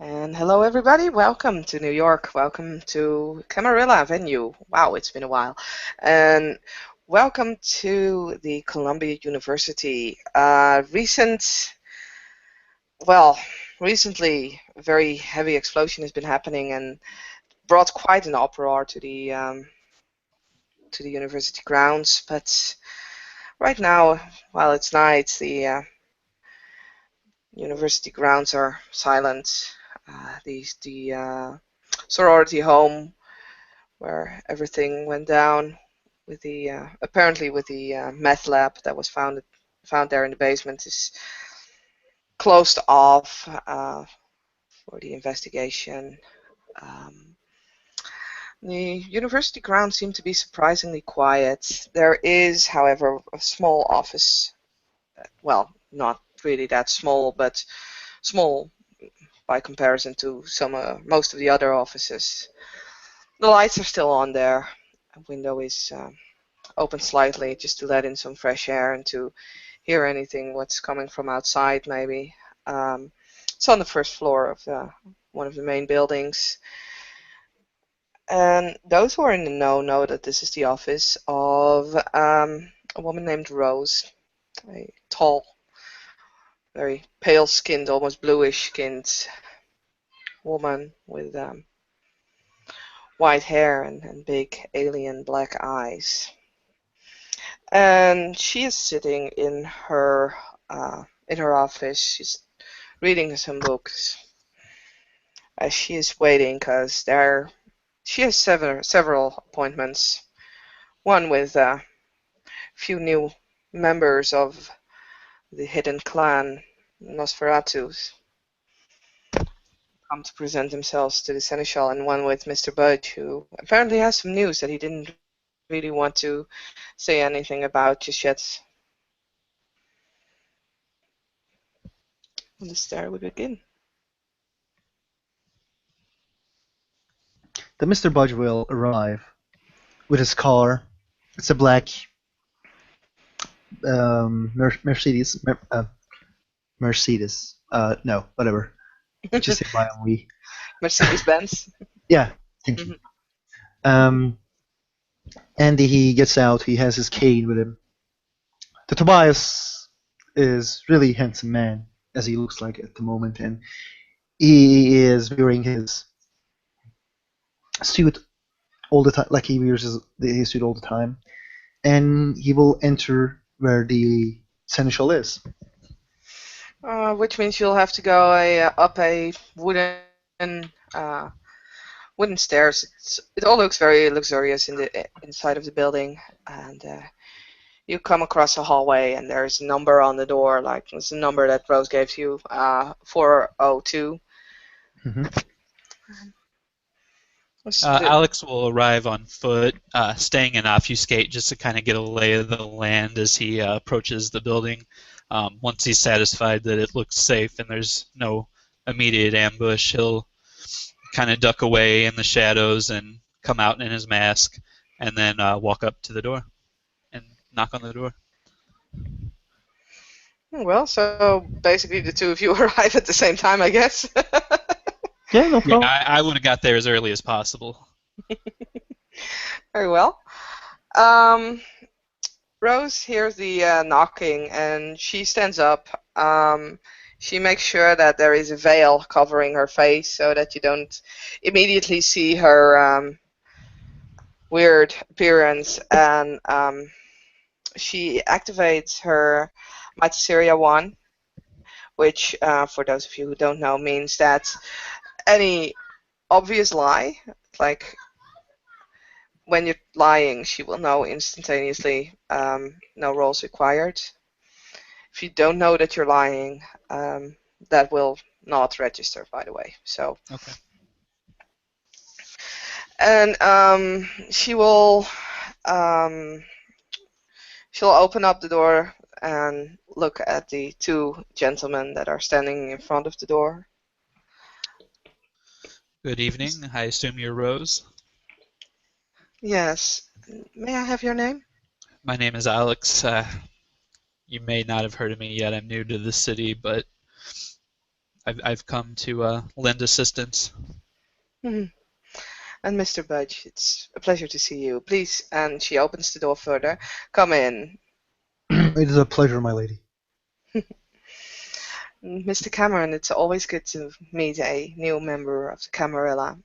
And hello, everybody. Welcome to New York. Welcome to Camarilla venue. Wow, it's been a while. And welcome to the Columbia University. Recently, a very heavy explosion has been happening and brought quite an uproar to the university grounds. But right now, while it's night, the university grounds are silent. The sorority home where everything went down with the apparently with the meth lab that was found there in the basement is closed off for the investigation. Um, the university grounds seem to be surprisingly quiet. There is, however, a small office. Well, not really that small, but small by comparison to most of the other offices. The lights are still on there. A window is open slightly just to let in some fresh air and to hear anything what's coming from outside maybe. It's on the first floor of one of the main buildings. And those who are in the know that this is the office of a woman named Rose, a tall, very pale-skinned, almost bluish-skinned woman with white hair and big alien black eyes. And she is sitting in her office. She's reading some books as she is waiting because she has several appointments. One with a few new members of the hidden clan Nosferatu come to present themselves to the seneschal, and one with Mr. Budge, who apparently has some news that he didn't really want to say anything about just yet. And this there we begin. The Mr. Budge will arrive with his car. It's a black Mercedes. Mercedes. No, whatever. Just say by we. Mercedes Benz. Yeah, thank you. And he gets out. He has his cane with him. The Tobias is really handsome man, as he looks like at the moment, and he is wearing his suit all the time, like he wears his suit all the time, and he will enter where the seneschal is. Which means you'll have to go up a uh, wooden stairs. It all looks very luxurious in the inside of the building, and you come across a hallway, and there's a number on the door, like it's a number that Rose gave you, 402. Mm-hmm. Alex will arrive on foot, staying in Obfuscate just to kind of get a lay of the land as he approaches the building. Once he's satisfied that it looks safe and there's no immediate ambush, he'll kind of duck away in the shadows and come out in his mask, and then walk up to the door and knock on the door. Well, so basically the two of you arrive at the same time, I guess. Yeah, no problem. Yeah, I would have got there as early as possible. Very well. Rose hears the knocking, and she stands up. She makes sure that there is a veil covering her face so that you don't immediately see her weird appearance, and she activates her Materia 1, which, for those of you who don't know, means that any obvious lie, like when you're lying, she will know instantaneously, no rolls required. If you don't know that you're lying, that will not register, by the way. So. Okay. And she'll open up the door and look at the two gentlemen that are standing in front of the door. Good evening. I assume you're Rose? Yes. May I have your name? My name is Alex. You may not have heard of me yet. I'm new to the city, but I've come to lend assistance. Mhm. And Mr. Budge, it's a pleasure to see you. Please, and she opens the door further. Come in. It is a pleasure, my lady. Mr. Cameron, it's always good to meet a new member of the Camarilla.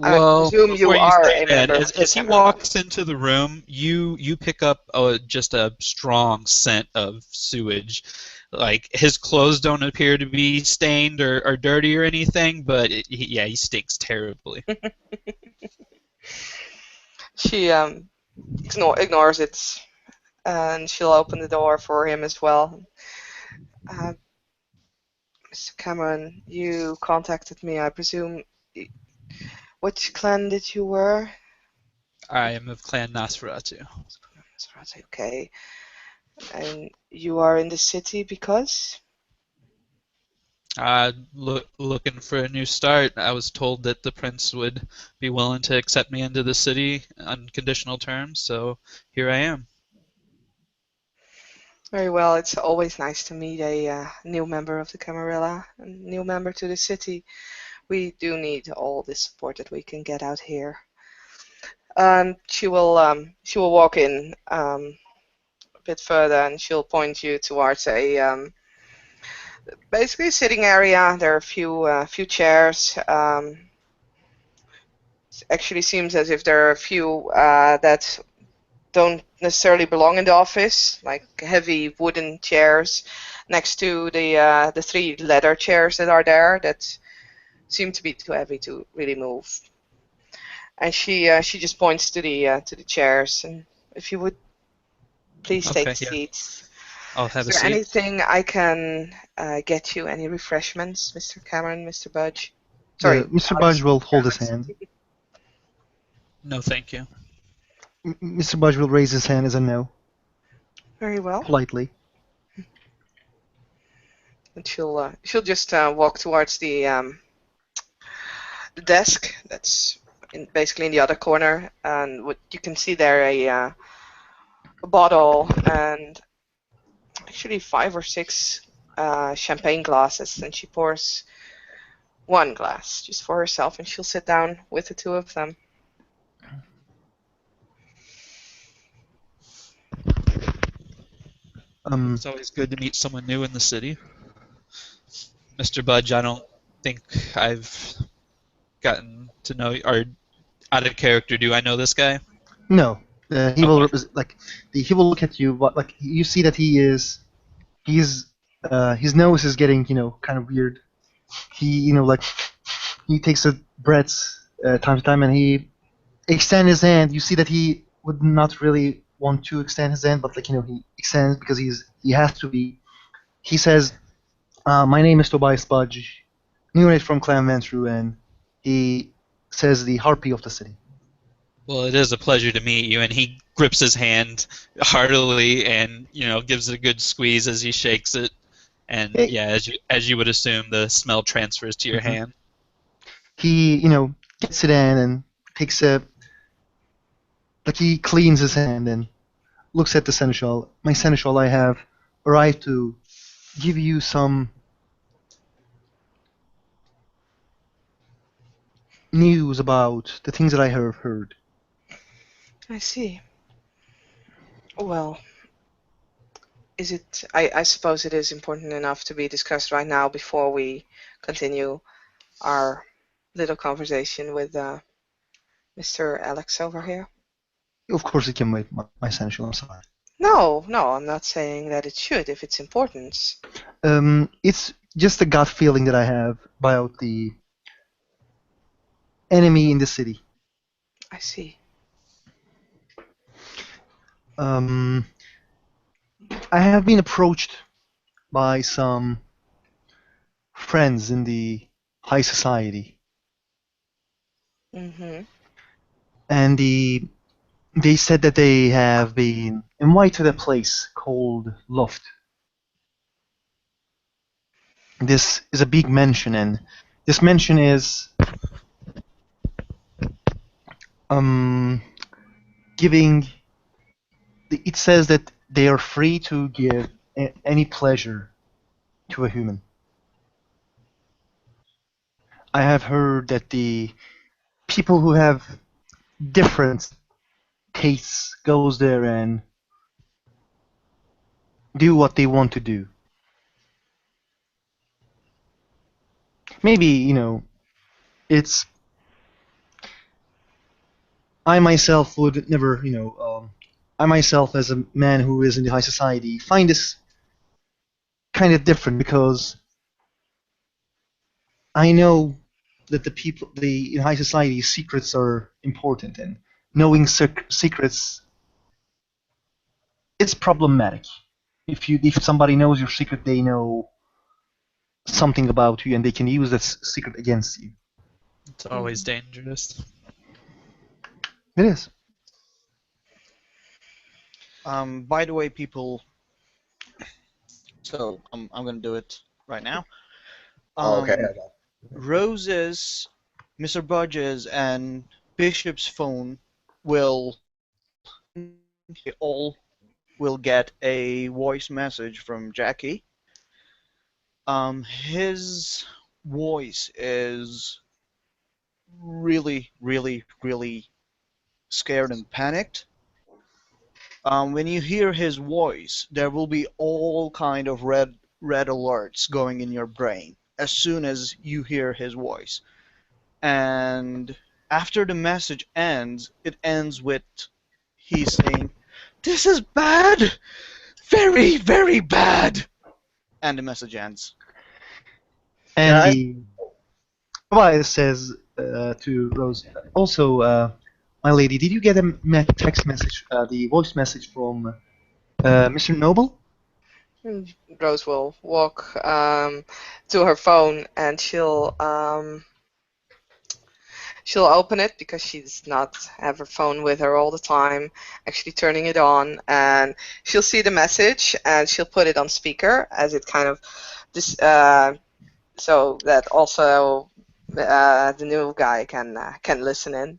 I Well, presume you before you are say a that, member as of the as he Camarilla. walks into the room, you pick up just a strong scent of sewage. Like his clothes don't appear to be stained or dirty or anything, but yeah, he stinks terribly. She ignores it, and she'll open the door for him as well. Uh, Mr. Cameron, you contacted me, I presume. Which clan did you were? I am of Clan Nosferatu. Nosferatu, okay. And you are in the city because? Looking for a new start. I was told that the prince would be willing to accept me into the city on conditional terms, so here I am. Very well, it's always nice to meet a new member of the Camarilla, a new member to the city. We do need all the support that we can get out here. She will walk in a bit further and she'll point you towards a basically a sitting area. There are a few chairs. It actually seems as if there are a few that don't necessarily belong in the office, like heavy wooden chairs next to the three leather chairs that are there that seem to be too heavy to really move. And she just points to the chairs, and if you would please take Okay, a yeah, seat. I'll Is have a there seat. anything I can get you? Any refreshments, Mr. Cameron, Mr. Budge? Sorry, Mr. Budge Alex. will hold his Alex. hand. No, thank you. Mr. Budge will raise his hand as a no, Very well. politely. And she'll just walk towards the desk that's basically in the other corner, and what you can see there a bottle and actually 5 or 6 champagne glasses, and she pours one glass just for herself, and she'll sit down with the two of them. It's always good to meet someone new in the city. Mr. Budge, I don't think I've gotten to know or out of character. Do I know this guy? No, he will Okay. he will look at you. But like you see that he's his nose is getting kind of weird. He like he takes a breath time to time and he extend his hand. You see that he would not really want to extend his hand, but he extends because he has to be. He says, "My name is Tobias Budge, new from Clan Ventru," and he says the harpy of the city. Well, it is a pleasure to meet you. And he grips his hand heartily and gives it a good squeeze as he shakes it. And Hey. yeah, as you would assume, the smell transfers to your Mhm. hand. He gets it in and takes a he cleans his hand and looks at the seneschal. My seneschal, I have arrived to give you some news about the things that I have heard. I see. Well, I suppose it is important enough to be discussed right now before we continue our little conversation with Mr. Alex over here. Of course, it can wait, my seneschal. I'm sorry. No, no, I'm not saying that it should if it's important. It's just a gut feeling that I have about the enemy in the city. I see. Um, I have been approached by some friends in the high society, Mm-hmm. and they said that they have been invited to a place called Loft. This is a big mansion, and this mansion is um giving. It says that they are free to give any pleasure to a human. I have heard that the people who have different tastes goes there and do what they want to do. Maybe, it's I myself would never, I myself as a man who is in the high society find this kind of different because I know that the in high society, secrets are important, and knowing secrets it's problematic. If somebody knows your secret, they know something about you, and they can use that secret against you. It's always dangerous. It is. By the way, people. So I'm gonna do it right now. Oh, okay. Rose's, Mr. Budge's, and Bishop's phone will they all will get a voice message from Jackie. His voice is really, really, really scared and panicked. When you hear his voice, there will be all kind of red alerts going in your brain as soon as you hear his voice. And after the message ends, it ends with he's saying, "This is bad, very, very bad," and the message ends. And Yeah, the Tobias says to Rose, also, my lady, did you get a text message, the voice message from Mr. Noble? And Rose will walk to her phone and she'll open it because she does not have her phone with her all the time, actually turning it on, and she'll see the message and she'll put it on speaker as it kind of this so that also the new guy can listen in.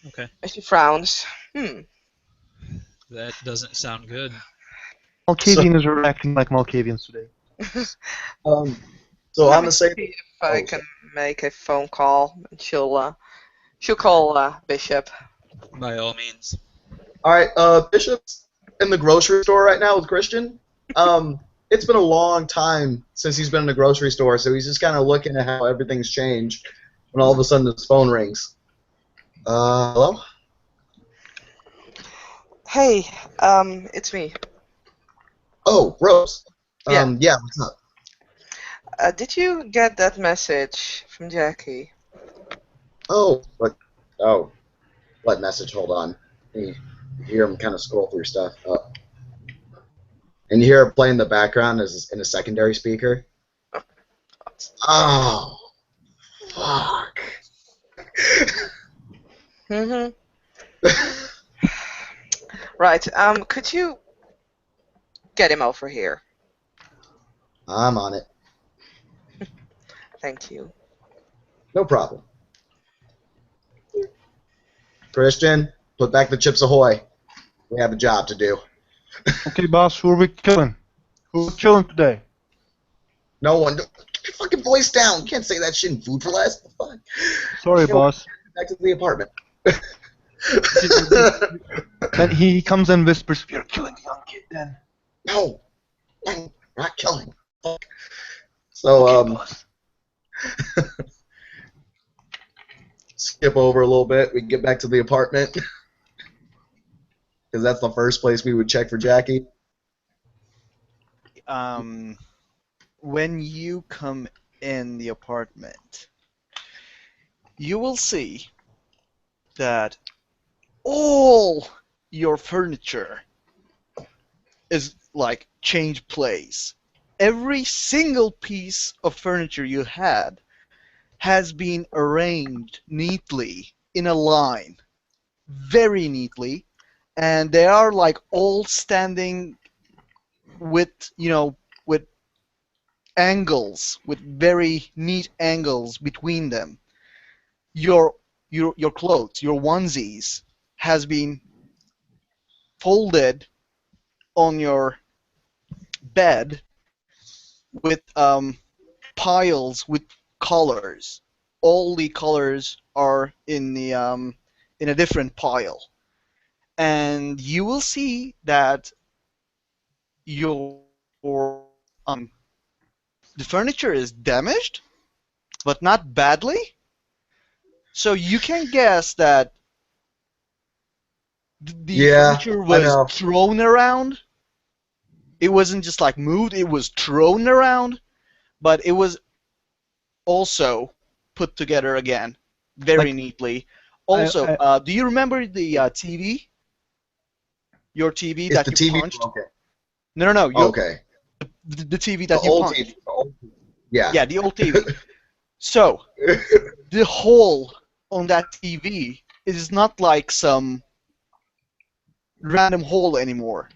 Okay, And she frowns. that doesn't sound good. Malkavians are acting like Malkavians today. So Let on me the same. see if I Oh, can make a phone call. And she'll call Bishop. By all means. all right. Bishop's in the grocery store right now with Christian. It's been a long time since he's been in the grocery store, so he's just kind of looking at how everything's changed. When all of a sudden his phone rings. Hello. Hey, it's me. Oh, Rose. Yeah. Yeah. What's up? Did you get that message from Jackie? Oh, what? Oh, what message? Hold on. You hear him kind of scroll through stuff. And you hear it play in the background as in a secondary speaker. Oh, fuck. Mm-hmm. Right. Could you get him over here? I'm on it. Thank you. No problem. Christian, put back the Chips Ahoy. We have a job to do. Okay, boss, who are we killing? Who are we killing today? No one. Get your fucking voice down. You can't say that shit in Food for Less. The fuck? Sorry, boss. Back to the apartment. Then he comes and whispers, "We're killing the young kid." Then. No, we're not killing. Fuck. So Okay, boss. skip over a little bit. We can get back to the apartment because that's the first place we would check for Jackie. When you come in the apartment, you will see that all your furniture is like changed place. Every single piece of furniture you had has been arranged neatly in a line, very neatly, and they are like all standing with, with angles, with very neat angles between them. Your clothes, your onesies, has been folded on your bed with piles with collars all the colors are in a different pile, and you will see that your the furniture is damaged, but not badly. So you can guess that the Yeah, furniture I was know. thrown around. It wasn't just like moved; it was thrown around, but it was also put together again very Like neatly. I, Also, I do you remember the TV? Your TV Is that the you TV punched? broken? No, no, no. Okay. The TV The that you old TV. punched. The old TV. Yeah. Yeah, the old TV. So the hole on that TV is not like some random hole anymore.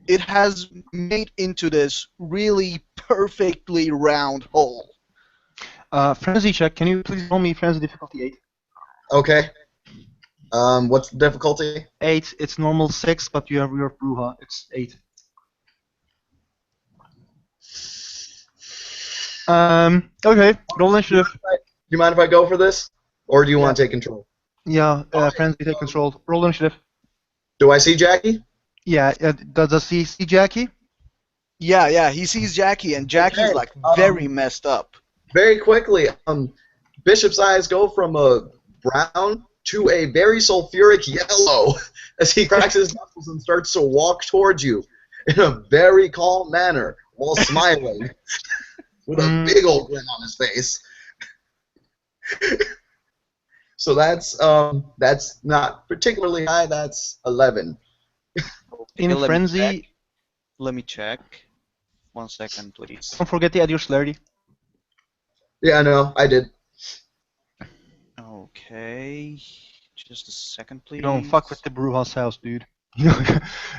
It has made into this really perfectly round hole. frenzy check. Can you please roll me frenzy difficulty 8? Okay. What's the difficulty? 8. It's normal 6, but you have your Bruja. It's 8. Okay. Roll initiative. Do you mind if I go for this, or do you Yeah. want to take control? Yeah. Frenzy take control. Roll initiative. Do I see Jackie? Yeah. Does he see Jackie? Yeah, he sees Jackie, and Jackie's Okay. like very messed up. Very quickly, Bishop's eyes go from a brown to a very sulfuric yellow as he cracks his knuckles and starts to walk towards you in a very calm manner while smiling with a big old grin on his face. So that's not particularly high. That's 11. In Let me check. frenzy, Let me check. 1 second, please. don't forget to add your celerity. Yeah, I know. I did. Okay, just a second, please. You don't fuck with the Bruja's house, dude. You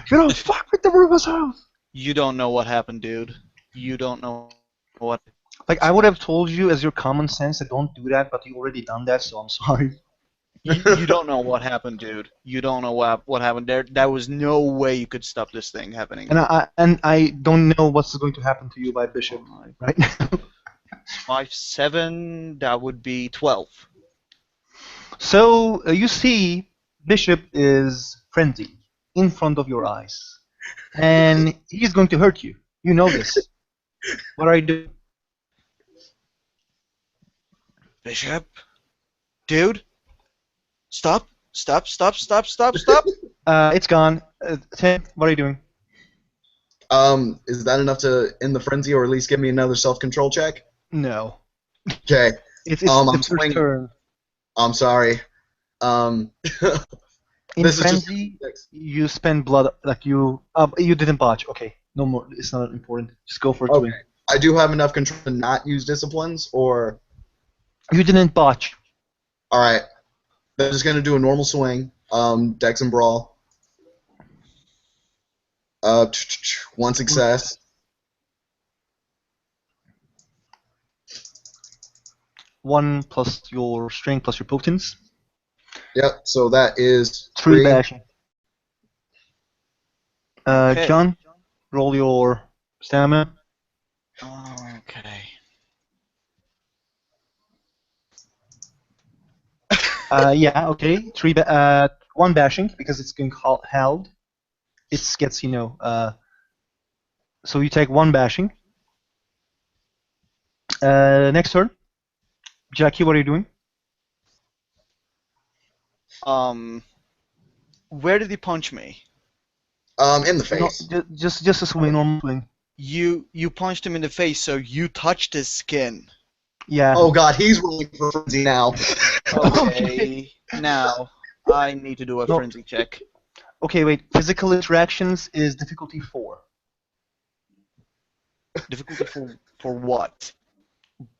don't fuck with the Bruja's house. You don't know what happened, dude. You don't know what. Like, I would have told you as your common sense that don't do that, but you already done that, so I'm sorry. You don't know what happened, dude. You don't know what happened. There was no way you could stop this thing happening. And I don't know what's going to happen to you by Bishop right now. 5, 7. That would be 12. So you see, Bishop is frenzied in front of your eyes, and he's going to hurt you. You know this. What are you doing? Bishop, dude, stop! It's gone. Tim, what are you doing? Is that enough to end the frenzy, or at least give me another self-control check? No. Okay. It's I'm the first swinging. turn. I'm sorry. In this is just frenzy, you spend blood like you didn't botch. Okay, no more. It's not important. Just go for a swing. I do have enough control to not use disciplines, or You didn't botch. all right. I'm just gonna do a normal swing. Dex and brawl. One success. One plus your strength plus your potence. Yep. So that is 3 3. bashing. Okay. John, roll your stamina. Okay. Yeah, okay. 1 bashing because it's being held. It gets, so you take 1 bashing. Next turn. Jackie, what are you doing? Where did he punch me? In the face. No, just a swing, normal swing. You punched him in the face, so you touched his skin. Yeah. Oh god, he's rolling for frenzy now. Okay. Now I need to do a No. frenzy check. Okay, wait. Physical interactions is difficulty 4. Difficulty for what?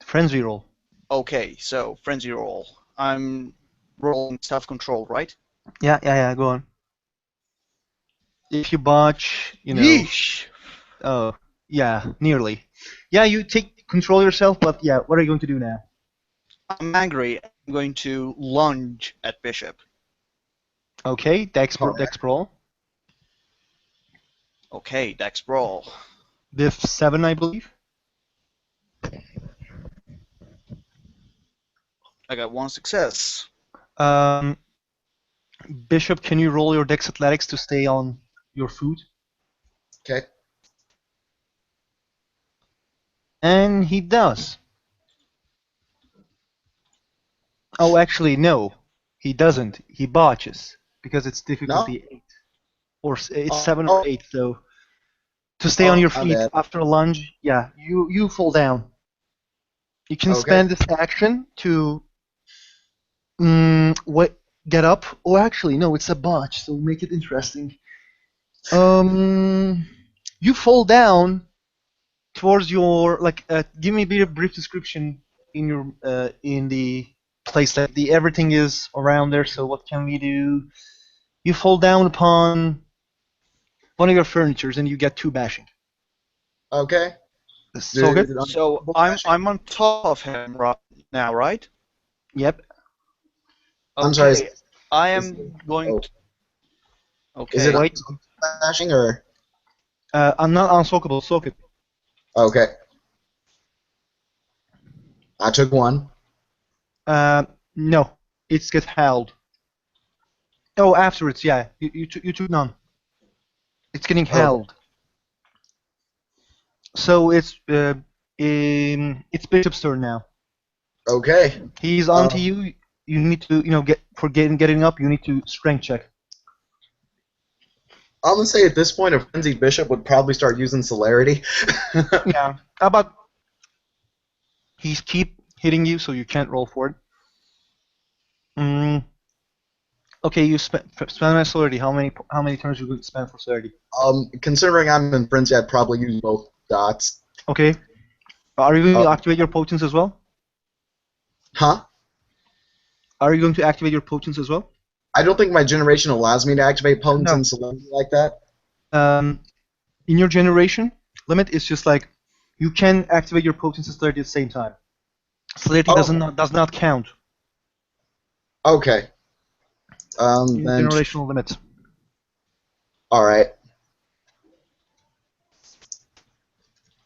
Frenzy roll. Okay, so frenzy roll. I'm rolling self-control, right? Yeah. Go on. If you botch, Yeesh. Oh, yeah, nearly. Yeah, you take control yourself, but yeah, what are you going to do now? I'm angry. I'm going to lunge at Bishop. Okay, Dex brawl. Okay, Dex brawl. Diff 7, I believe. I got one success. Bishop, can you roll your Dex Athletics to stay on your foot? Okay. And he does. Oh, actually, no. He doesn't. He botches because it's No. difficulty 8. Or it's Oh, 7 or 8, so to stay on your my feet bad. after a lunge, yeah, you fall down. You can Okay. spend this action to get up. Or actually, no, it's a botch, so make it interesting. You fall down towards your give me a bit of brief description in your in the place that the everything is around there. So what can we do? You fall down upon one of your furnitures and you get 2 bashing. Okay. So good. So I'm on top of him now, right? Yep. I'm sorry. Okay. I am going. Okay. Is it Wait. bashing or? I'm not unsoakable. Soak it. Okay. I took 1. No, it's get held. Oh, afterwards, yeah. You took none. It's getting held. So it's Bishop's turn now. Okay. He's onto you. You need to, getting up. You need to strength check. I'm gonna say at this point, a frenzied bishop would probably start using celerity. Yeah. How about he's keep hitting you, so you can't roll for it. Okay, you spend my celerity. How many turns you could spend for celerity? Considering I'm in frenzy, I'd probably use both dots. Okay. Are you going to activate your potence as well? Huh? Are you going to activate your potence as well? I don't think my generation allows me to activate potence and celerity like that. In your generation limit, it's just like you can activate your potence and celerity at the same time. Celerity does not count. Okay. In Then. generational limit. All right.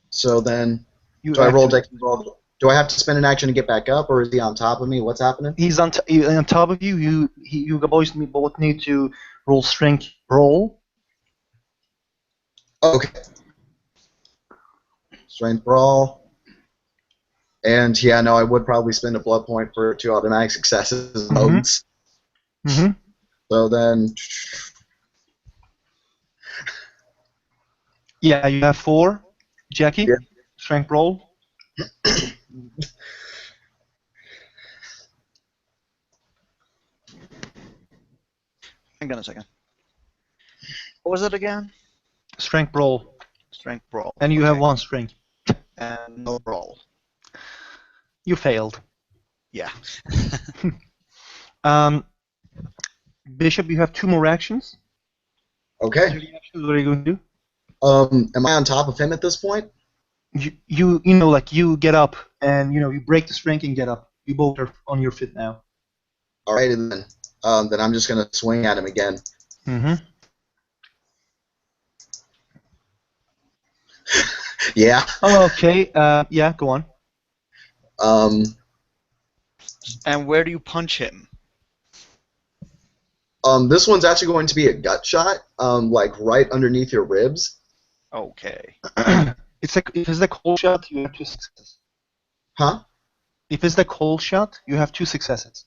So then, do I roll Dex? Do I have to spend an action to get back up, or is he on top of me? What's happening? He's on top of you. You both need to roll strength roll. Okay. Strength brawl. And yeah, no, I would probably spend a blood point for 2 automatic successes modes. Mm-hmm. So then. Yeah, you have 4. Jackie, Yeah. strength roll. Hang on a second. What was it again? Strength roll. Strength brawl. And you have 1 strength. And no brawl. You failed. Yeah. Bishop, you have 2 more actions. Okay. What are you going to do? Am I on top of him at this point? You get up and you break the strength and get up. You both are on your feet now. Alrighty then. Then I'm just gonna swing at him again. Mm-hmm. Yeah. Okay. Yeah. Go on. And where do you punch him? This one's actually going to be a gut shot. Like right underneath your ribs. Okay. If it's the cold shot, you have 2 successes. Huh? If it's the cold shot, you have 2 successes.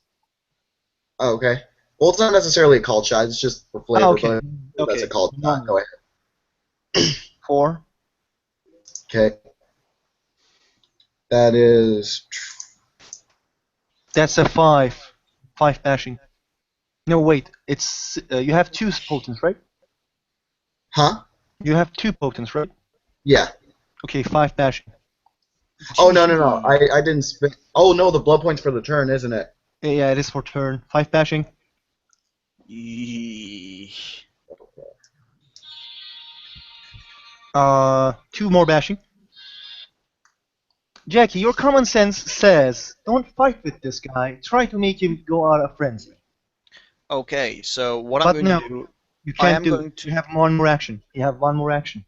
Oh, okay. Well, it's not necessarily a cold shot. It's just for flavor. Okay. But that's a cold shot. Go ahead. 4. Okay. That is. That's a 5. 5 bashing. No, wait. It's you have 2 potents, right? Huh? You have 2 potents, right? Yeah. Okay, 5 bashing. Oh no. I didn't spend. Oh no, the blood point's for the turn, isn't it? Yeah, it is for turn. 5 bashing. Yeesh. 2 more bashing. Jackie, your common sense says don't fight with this guy. Try to make him go out of frenzy. Okay, so what I'm going to do... You can't do. Going to... You have 1 more action. You have 1 more action.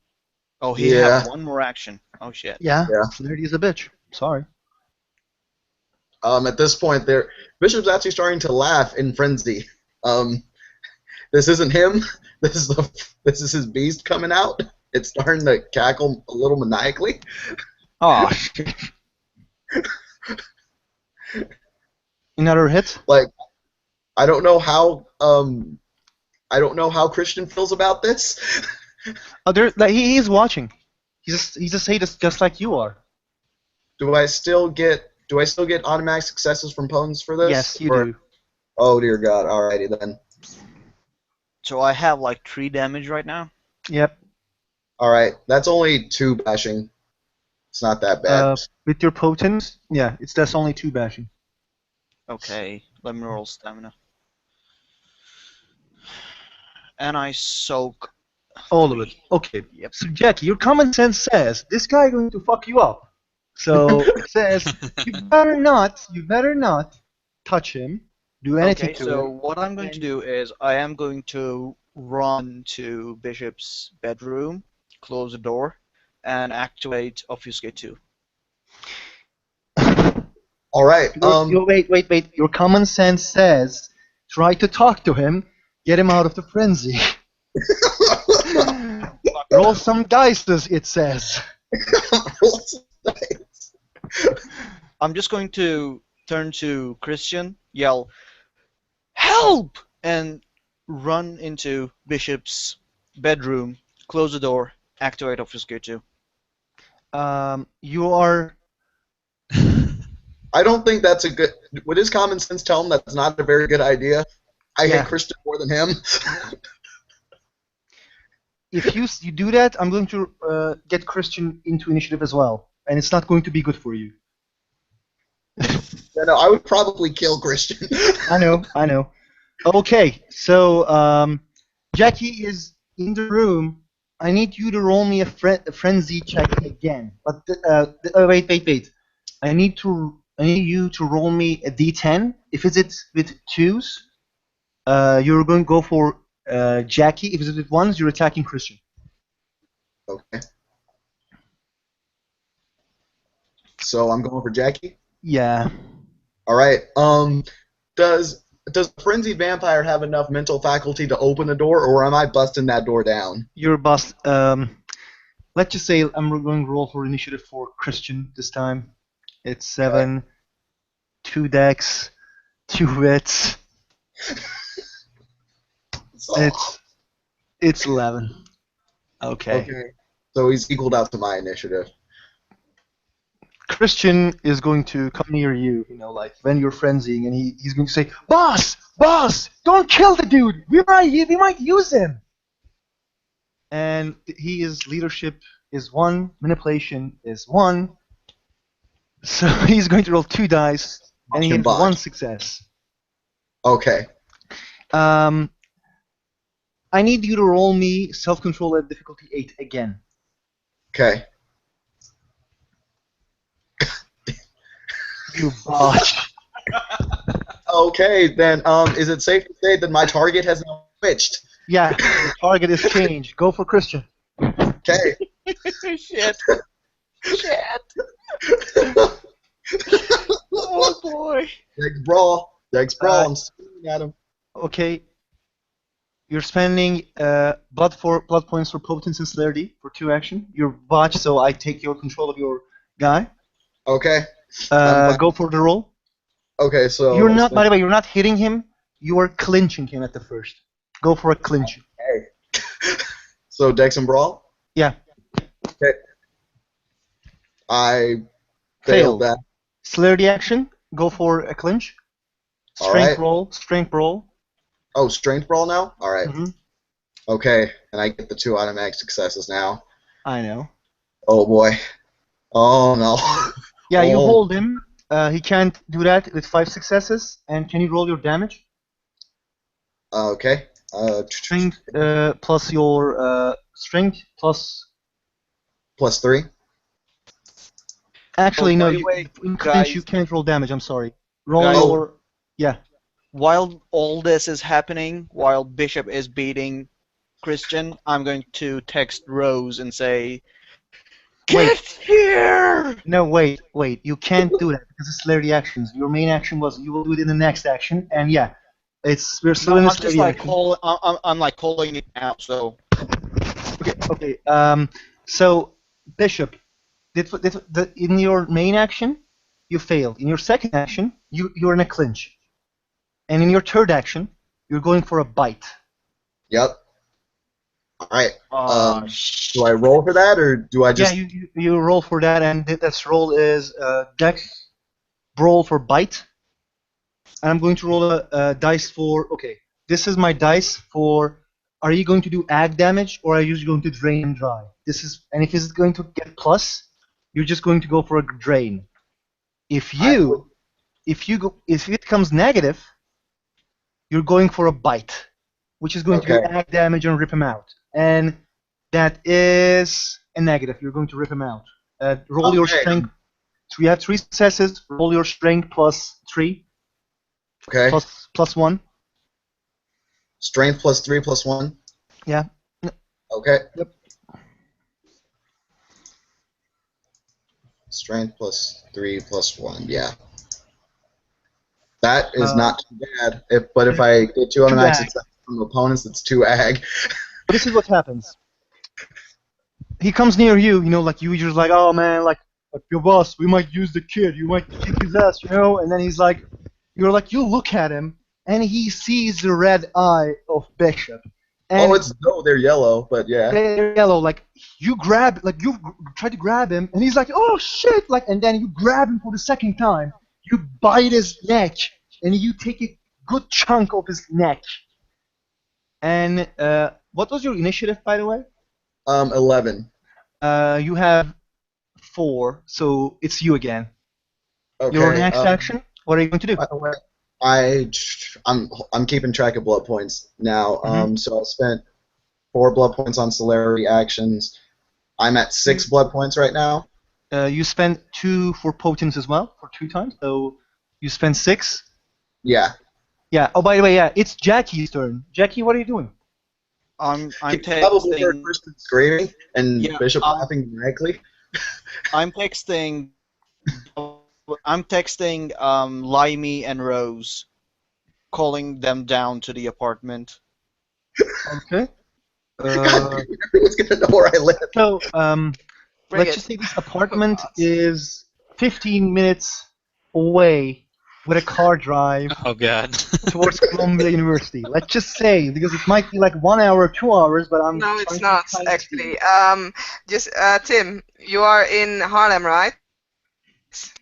Oh, he has 1 more action. Oh shit. Yeah. Celerity is a bitch. Sorry. At this point, Bishop's actually starting to laugh in frenzy. This isn't him. This is his beast coming out. It's starting to cackle a little maniacally. Oh shit! Another hit. Like, I don't know how Christian feels about this. Oh, he is watching. He's a sadist just like you are. Do I still get automatic successes from opponents for this? Yes, you do. Oh dear God! Alrighty then. So I have like 3 damage right now. Yep. All right, that's only 2 bashing. It's not that bad. With your potent, yeah, that's only 2 bashing. Okay, let me roll stamina. And I soak All 3. of it. Okay. Yep. So Jackie, your common sense says this guy going to fuck you up. So it says you better not touch him, do anything Okay, to so him. what I'm going to do is I am going to run to Bishop's bedroom, close the door, and activate Obfuscate 2. All right. Wait. Your common sense says try to talk to him, get him out of the frenzy. Roll some dice, it says. I'm just going to turn to Christian, yell, "Help!" and run into Bishop's bedroom, close the door, activate Obfuscate 2. You are. I don't think that's a good. Would his common sense tell him that's not a very good idea? I Yeah. hate Christian more than him. If you do that, I'm going to get Christian into initiative as well, and it's not going to be good for you. Yeah, no, I would probably kill Christian. I know. Okay, so Jackie is in the room. I need you to roll me a frenzy check again. But wait. I need you to roll me a d10. If it's with 2s, you're going to go for Jackie. If it's with 1s, you're attacking Christian. Okay. So I'm going for Jackie. Yeah. All right. Does a frenzied vampire have enough mental faculty to open the door, or am I busting that door down? You're bust. Let's just say I'm going to roll for initiative for Christian this time. It's 7, Okay. 2 decks, 2 wits. It's 11. Okay. So he's equaled out to my initiative. Christian is going to come near you, like when you're frenzying, and he's going to say, Boss, don't kill the dude. We might use him. And his leadership is 1, manipulation is 1. So he's going to roll 2 dice, and he has 1 success. Okay. I need you to roll me self-control at difficulty 8 again. Okay. You botch. Okay, then is it safe to say that my target has now switched? Yeah, the target is changed. Go for Christian. Okay. Shit. Oh boy. Dex brawl. I'm screaming at him. Okay. You're spending blood points for potence and celerity for 2 action. You're botch, so I take your control of your guy. Okay. Go for the roll. Okay, so You're not. By the way, you're not hitting him. You are clinching him at the first. Go for a clinch. Okay. So Dex and brawl. Yeah. Okay. I failed that. Celerity action. Go for a clinch. Strength roll. Oh, strength brawl now. All right. Mm-hmm. Okay, and I get the 2 automatic successes now. I know. Oh boy. Oh no. Yeah, you hold him. He can't do that with 5 successes. And can you roll your damage? Okay. Strength plus your strength plus. +3. Actually, no. In clinch, guys, you can't roll damage. I'm sorry. Roll your. Yeah. While all this is happening, while Bishop is beating Christian, I'm going to text Rose and say, Wait. here! No, wait. You can't do that because it's celerity actions. Your main action was you will do it in the next action, and yeah, we're still No, in the I'm just celerity like action. I'm like calling it out. So Okay. So Bishop, in your main action, you failed. In your second action, you're in a clinch, and in your third action, you're going for a bite. Yep. All right. uh, Do I roll for that, or do I just? Yeah, you roll for that, and that's roll is Dex roll for bite. And I'm going to roll a dice for. Okay, this is my dice for. Are you going to do ag damage, or are you just going to drain and dry? This is, and if it's going to get plus, you're just going to go for a drain. If I would. if it comes negative, you're going for a bite, which is going to do Okay. ag damage and rip him out. And that is a negative. You're going to rip him out. Roll your Okay. strength. So you have 3 successes. Roll your strength plus 3 Okay. plus 1. Strength plus 3 plus 1. Yeah. Okay. Yep. Strength plus 3 plus 1. Yeah. That is not too bad. But if I get 2 automatic ag. successes from opponents, it's 2 ag. This is what happens. He comes near you, like you're just like, oh man, like your boss, we might use the kid, you might kick his ass, and then he's like, you look at him, and he sees the red eye of Bishop. And They're yellow, but yeah. they're yellow, like you try to grab him, and he's like, oh shit, like, and then you grab him for the second time, you bite his neck, and you take a good chunk of his neck. And what was your initiative, by the way? 11. You have 4, so it's you again. Okay. Your next action, what are you going to do? By the way, I'm keeping track of blood points now. So I spent 4 blood points on celerity actions. I'm at 6 blood points right now. You spent 2 for potence as well, for 2 times, so you spent 6. Yeah. Yeah. Oh, by the way, yeah, it's Jackie's turn. Jackie, what are you doing? I'm You probably heard texting. Kristen screaming and Yeah, Bishop laughing directly. I'm texting. I'm texting Limey and Rose, calling them down to the apartment. Okay. Everyone's gonna know where I live. So, Bring let's it. just say this apartment is 15 minutes away with a car drive Oh god. towards Columbia University. Let's just say, because it might be like 1 hour, 2 hours, but I'm No, it's trying not to time actually. Just Tim, you are in Harlem, right?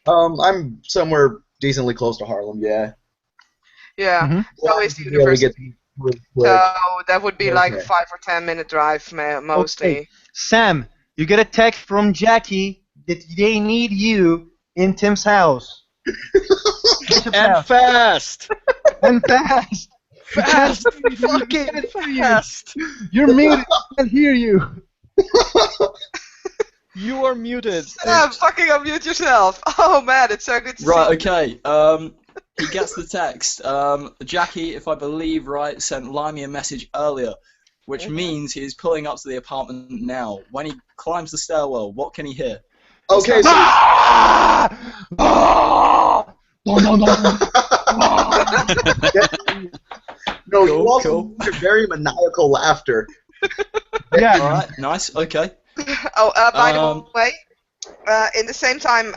I'm somewhere decently close to Harlem. Yeah. Yeah. Mhm. So is the Be able to get university. real quick. So that would be like a Okay. 5 or 10 minute drive mostly. Okay. Sam, you get a text from Jackie that they need you in Tim's house. Bishop's And house. fast! And fast. Fast! You can't Fucking hear you. fast! You're muted. I can't hear you. You are muted. Fucking unmute yourself. Oh man, it's so good to see Right, you. okay. He gets the text. Jackie, if I believe right, sent Limey a message earlier, which means he's pulling up to the apartment now. When he climbs the stairwell, what can he hear? Okay. So, no, you Cool, also cool. hear very maniacal laughter. Yeah. Alright, nice, okay. Oh, by the Um, way, in the same time,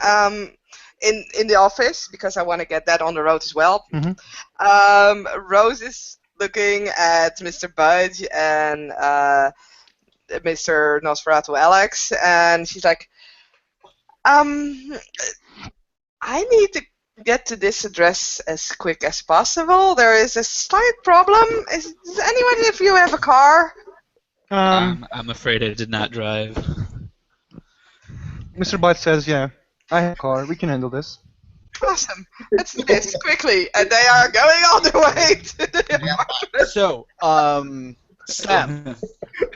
in the office, because I want to get that on the road as well. Rose is looking at Mr. Budge and Mr. Nosferatu Alex, and she's like, I need to get to this address as quick as possible. There is a slight problem. Does anyone of you have a car? I'm afraid I did not drive. Mr. Bite says, yeah, I have a car. We can handle this. Awesome. Let's do this quickly. And they are going on their way to the apartment. So, Sam,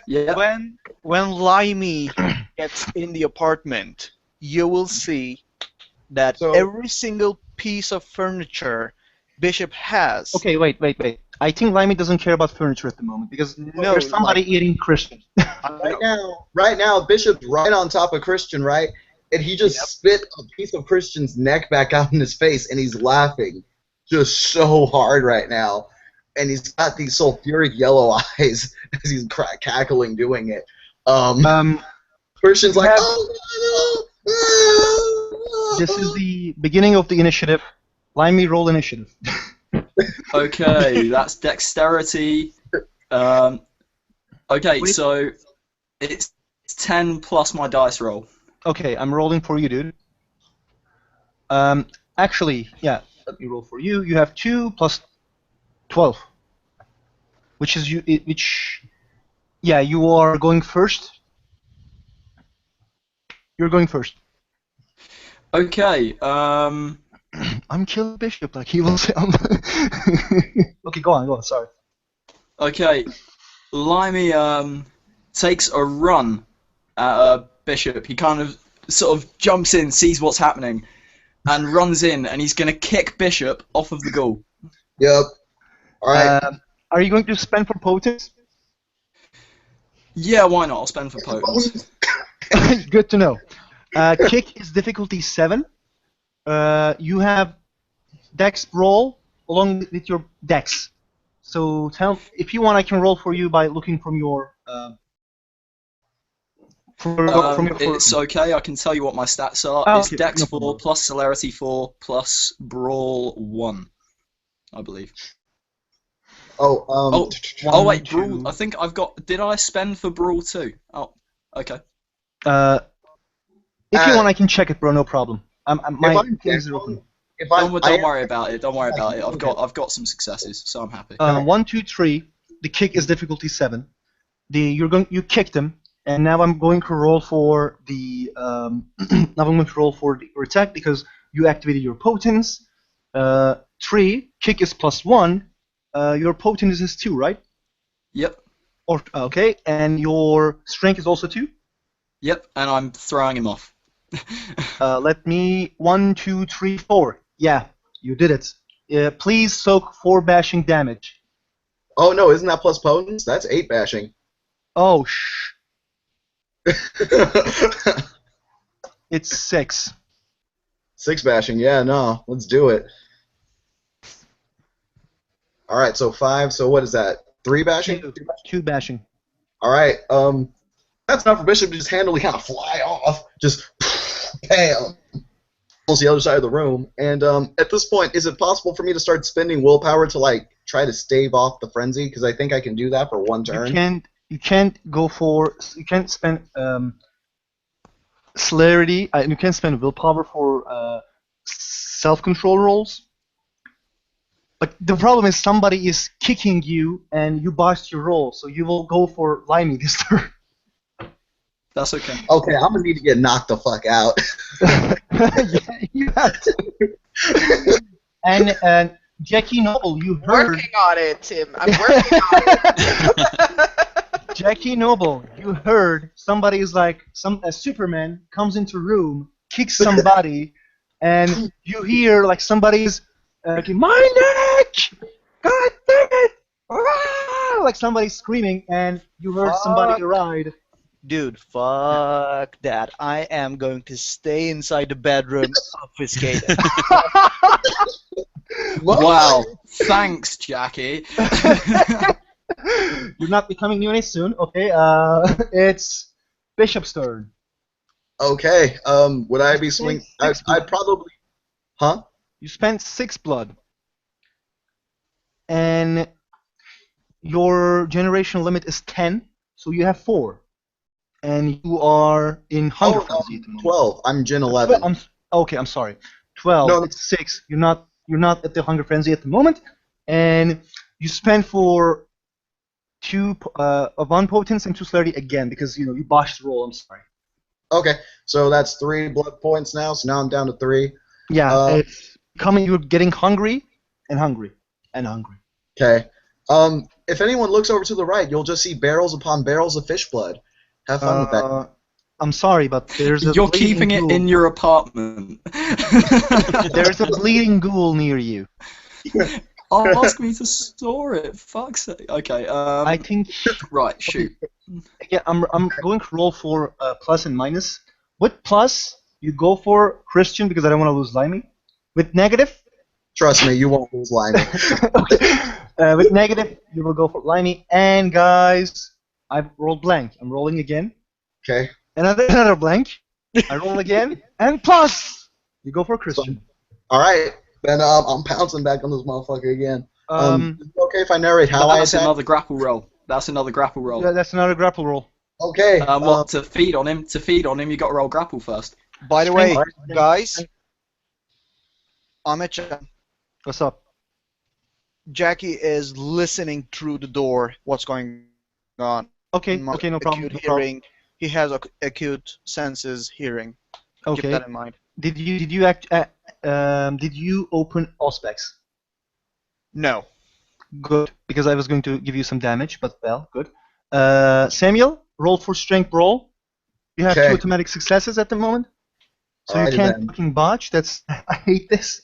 Yeah. when Limey gets in the apartment, you will see that So- every single piece of furniture Bishop has. Okay, wait. I think Limey doesn't care about furniture at the moment because No, there's somebody eating Christian. Right now, Bishop's right on top of Christian, right? And he just spit a piece of Christian's neck back out in his face, and he's laughing just so hard right now. And he's got these sulfuric yellow eyes as he's cackling doing it. Christian's like, have- oh, no! This is the beginning of the initiative. Limey, roll initiative. Okay, that's dexterity. Okay, so it's 10 plus my dice roll. Okay, I'm rolling for you, dude. Actually, yeah, let me roll for you. You have 2 plus 12, which is yeah, you are going first. You're going first. Okay, I'm killing Bishop, like he will say. Okay, go on, sorry. okay. Limey takes a run at Bishop. He kind of sort of jumps in, sees what's happening, and runs in, and he's going to kick Bishop off of the ghoul. Yep. All right. Are you going to spend for potence? Yeah, why not? I'll spend for potence. Good to know. Kick is difficulty 7. You have dex roll along with your dex. So if you want, I can roll for you by looking from your. It's okay. I can tell you what my stats are. Oh, it's okay, Dex no 4 problem. plus Celerity 4 plus Brawl 1, I believe. Oh, Wait, 2. Brawl. I think I've got. Did I spend for Brawl 2? Oh, okay. If you want, I can check it, bro. No problem. My things are open. Don't worry about it. Don't worry about it. I've got some successes, so I'm happy. 1, 2, 3. The kick is difficulty 7. You kicked him, and now I'm going to roll for the your attack because you activated your potence. 3 kick is plus 1. Your potence is 2, right? Yep. Okay, and your strength is also 2. Yep, and I'm throwing him off. Let me 1, 2, 3, 4. Yeah, you did it. Please soak 4 bashing damage. oh no, isn't that plus potence? That's 8 bashing. Oh it's 6. 6 bashing. Yeah, no, let's do it. All right, so 5. So what is that? 3 bashing? 2 bashing. All right. That's enough for Bishop to just handily kind of fly off, just bam, pulls the other side of the room. And at this point, is it possible for me to start spending willpower to like try to stave off the frenzy? Because I think I can do that for 1 turn. You can't spend celerity. You can't spend willpower for self-control rolls. But the problem is somebody is kicking you and you botched your roll, so you will go for Limey this turn. That's okay. Okay, I'm gonna need to get knocked the fuck out. Yeah, you have to. And Jackie Noble, you heard. Working on it, Tim. I'm working on it. Jackie Noble, you heard somebody is like a Superman comes into room, kicks somebody, and you hear like somebody's like, my neck! God damn it! Ah! Like somebody's screaming, and you heard somebody ride. Dude, fuck that. I am going to stay inside the bedroom obfuscated. Wow. Thanks, Jackie. You're not becoming new soon. Okay, it's Bishop's turn. Okay. Would I be swing? I'd probably. Huh? You spent 6 blood, and your generation limit is 10, so you have 4, and you are in hunger frenzy at the moment. 12. I'm Gen 11. I'm sorry. 12. No. It's 6. You're not at the hunger frenzy at the moment, and you spend for 1 potence and 2 celerity again because you botched the roll. I'm sorry. Okay, so that's 3 blood points now. So now I'm down to 3. Yeah, it's coming. You're getting hungry and hungry and hungry. Okay. If anyone looks over to the right, you'll just see barrels upon barrels of fish blood. Have fun with that. I'm sorry, but there's a You're bleeding keeping it ghoul. in your apartment. There's a bleeding ghoul near you. Ask me to store it. Fuck's sake. Okay. I think Right. Shoot. yeah, I'm going to roll for plus and minus. With plus, you go for Christian because I don't want to lose Limey. With negative, Trust me, you won't lose Limey. with negative, you will go for Limey. And guys, I've rolled blank. I'm rolling again. Okay. Another blank. I roll again, and plus, you go for Christian. All right. Then I'm pouncing back on this motherfucker again. Is it okay if I narrate how I That's attack? another grapple roll. That's another grapple roll. That's another grapple roll. Okay. What to feed on him? To feed on him, you got to roll grapple first. By the way, Strength. guys, Amit, What's up? Jackie is listening through the door. What's going on? Okay, No okay, no problem. Acute No problem. hearing. He has acute senses hearing. Keep Okay. that in mind. Did you did you open Auspex? No. Good, because I was going to give you some damage, but well, good. Samuel, roll for strength brawl. You have Okay. 2 automatic successes at the moment, so you Alrighty can't then. fucking botch. That's I hate this.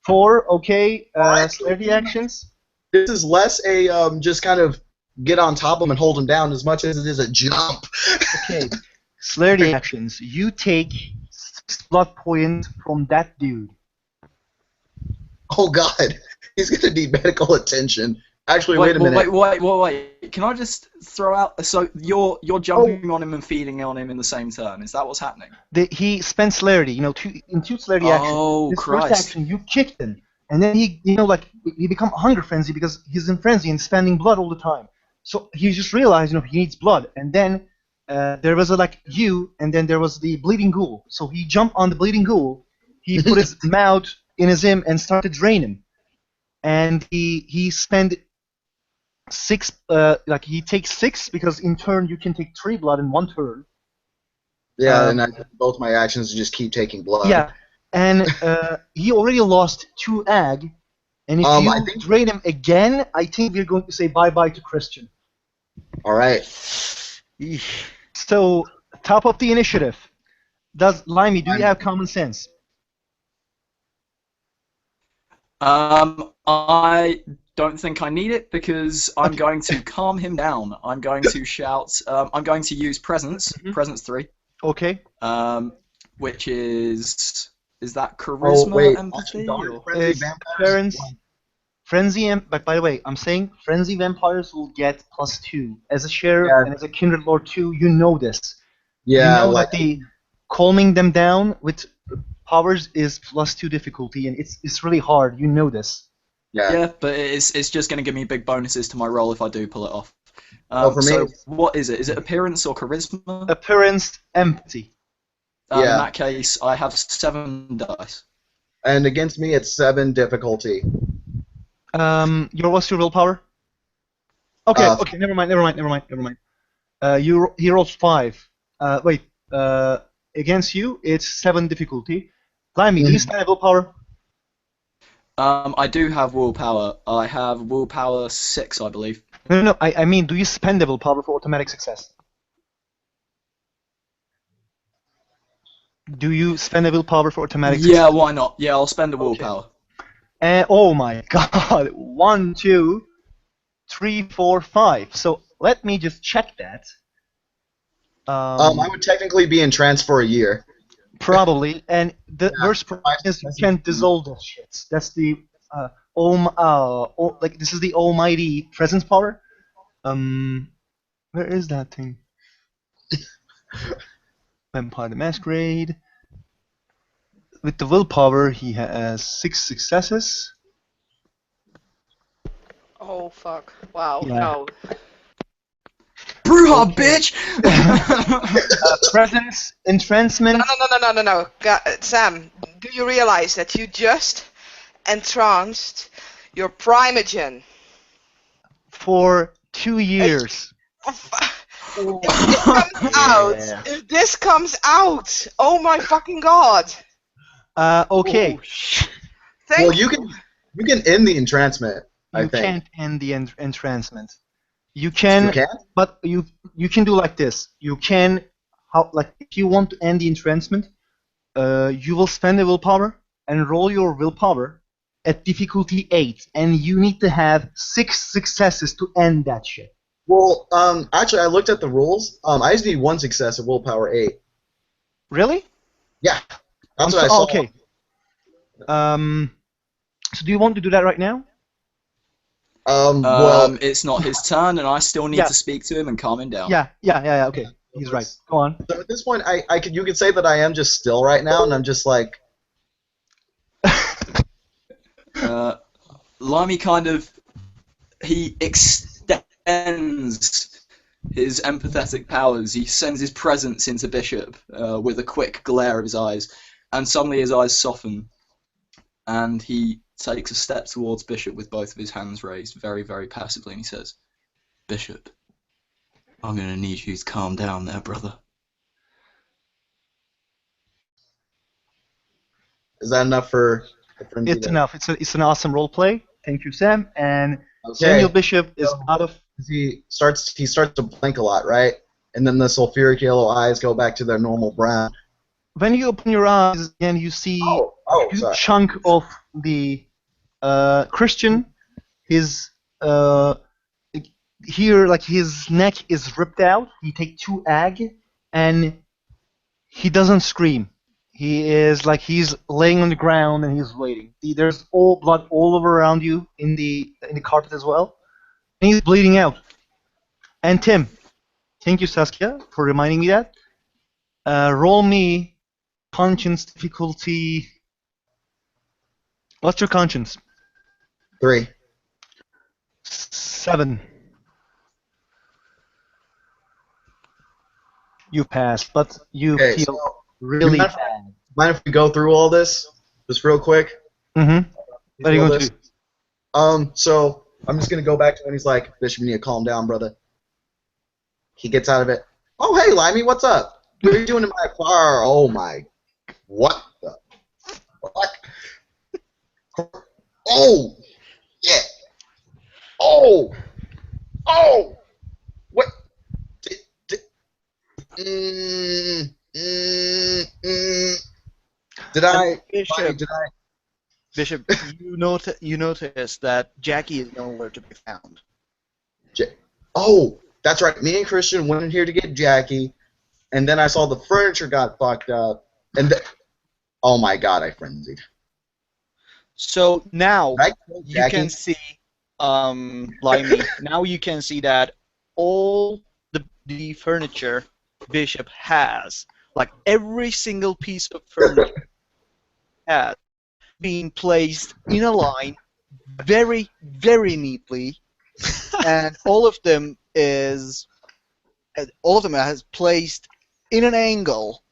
4, okay. Alright. Slare the actions. This is less a just kind of get on top of him and hold him down as much as it is a jump. Okay. Slare the actions. You take 6 blood points from that dude. Oh God, he's gonna need medical attention. Actually, wait a minute. Wait. Can I just throw out? So you're jumping on him and feeding on him in the same turn. Is that what's happening? He spent celerity, in 2 celerity actions. Oh, His Christ. first action, you kicked him, and then he become hunger frenzy because he's in frenzy and spending blood all the time. So he just realized, he needs blood, and then there was and then there was the bleeding ghoul. So he jumped on the bleeding ghoul, he put his mouth in him and started drain him, and he spent 6, he takes 6 because in turn you can take 3 blood in 1 turn. Yeah, and I both my actions just keep taking blood. Yeah, and he already lost 2 ag, and if I you think- drain him again, I think we're going to say bye-bye to Christian. All right. So, top of the initiative. Limey, do you have common sense? I don't think I need it because I'm going to calm him down. I'm going to shout. I'm going to use presence. Presence 3. Okay. Which is that charisma, wait. empathy? Darn Or? frenzy It's vampires. Frenzy, but by the way, I'm saying Frenzy Vampires will get +2. As a sheriff Yeah. and as a Kindred Lord 2, you know this. Yeah, you know like that the calming them down with powers is +2 difficulty, and it's really hard. You know this. Yeah, but it's just going to give me big bonuses to my roll if I do pull it off. for me, So what is it? Is it appearance or charisma? Appearance, empty. In Yeah. that case, I have 7 dice. and against me it's 7 difficulty. What's your willpower? Okay, Uh, okay, never mind. He rolls 5. Against you, it's 7 difficulty. Limey, do you spend willpower? I do have willpower. I have willpower 6, I believe. No, I mean, do you spend the willpower for automatic success? Do you spend a willpower for automatic success? Yeah, why not? Yeah, I'll spend a willpower. Oh my god. 1, 2, 3, 4, 5. So let me just check that. I would technically be in trance for a year. Probably. And the worst part is you can't dissolve those shits. That's the this is the almighty presence power. Where is that thing? Vampire the Masquerade. With the willpower, he has 6 successes. Oh fuck! Wow. Yeah. No. Bruja, bitch! Presence, entrancement. No. Sam, do you realize that you just entranced your primogen? For 2 years. If this comes out, oh my fucking god! Okay. Thank Well, you can end the entrancement. I You think. can't end the entrancement. You can, You can? but you can do like this. You can, if you want to end the entrancement, you will spend a willpower and roll your willpower, at difficulty 8, and you need to have 6 successes to end that shit. Well, actually, I looked at the rules. I just need 1 success at willpower 8. Really? Yeah, that's what I saw. Okay. So do you want to do that right now? Well, It's not his turn, and I still need Yeah. to speak to him and calm him down. Yeah. Okay, he's right. Go on. so at this point, you could say that I am just still right now, and I'm just like, Limey he extends his empathetic powers. He sends his presence into Bishop with a quick glare of his eyes, and suddenly his eyes soften, and he takes a step towards Bishop with both of his hands raised, very, very passively, and he says, "Bishop, I'm going to need you to calm down there, brother." is that enough for him to It's enough. It's an awesome role play. Thank you, Sam. And Okay. Samuel Bishop is out of. He starts to blink a lot, right? And then the sulfuric yellow eyes go back to their normal brown. When you open your eyes again, you see a huge sorry. chunk of the Christian. His here, like his neck is ripped out. He take 2 egg, and he doesn't scream. He is like he's laying on the ground and he's waiting. There's all blood all over around you in the carpet as well, and he's bleeding out. And Tim, thank you, Saskia, for reminding me that. Roll me conscience difficulty. What's your conscience? 3. 7. You passed, but you Okay, feel so really mind bad. if we go through all this just real quick? Mm-hmm. What are you going to do? So I'm just gonna go back to when he's like, Bishop, you need to calm down, brother. He gets out of it. Oh, hey, Limey, what's up? What are you doing in my car? Oh my, what the fuck? Oh, yeah. Oh, what? Did I? Bishop, you notice that Jackie is nowhere to be found. Oh, that's right. Me and Christian went in here to get Jackie, and then I saw the furniture got fucked up, and oh my god, I frenzied. So now Did I kill you Jackie? can see, Limey. Now you can see that all the furniture Bishop has, like every single piece of furniture, has been placed in a line, very, very neatly, and all of them has placed in an angle,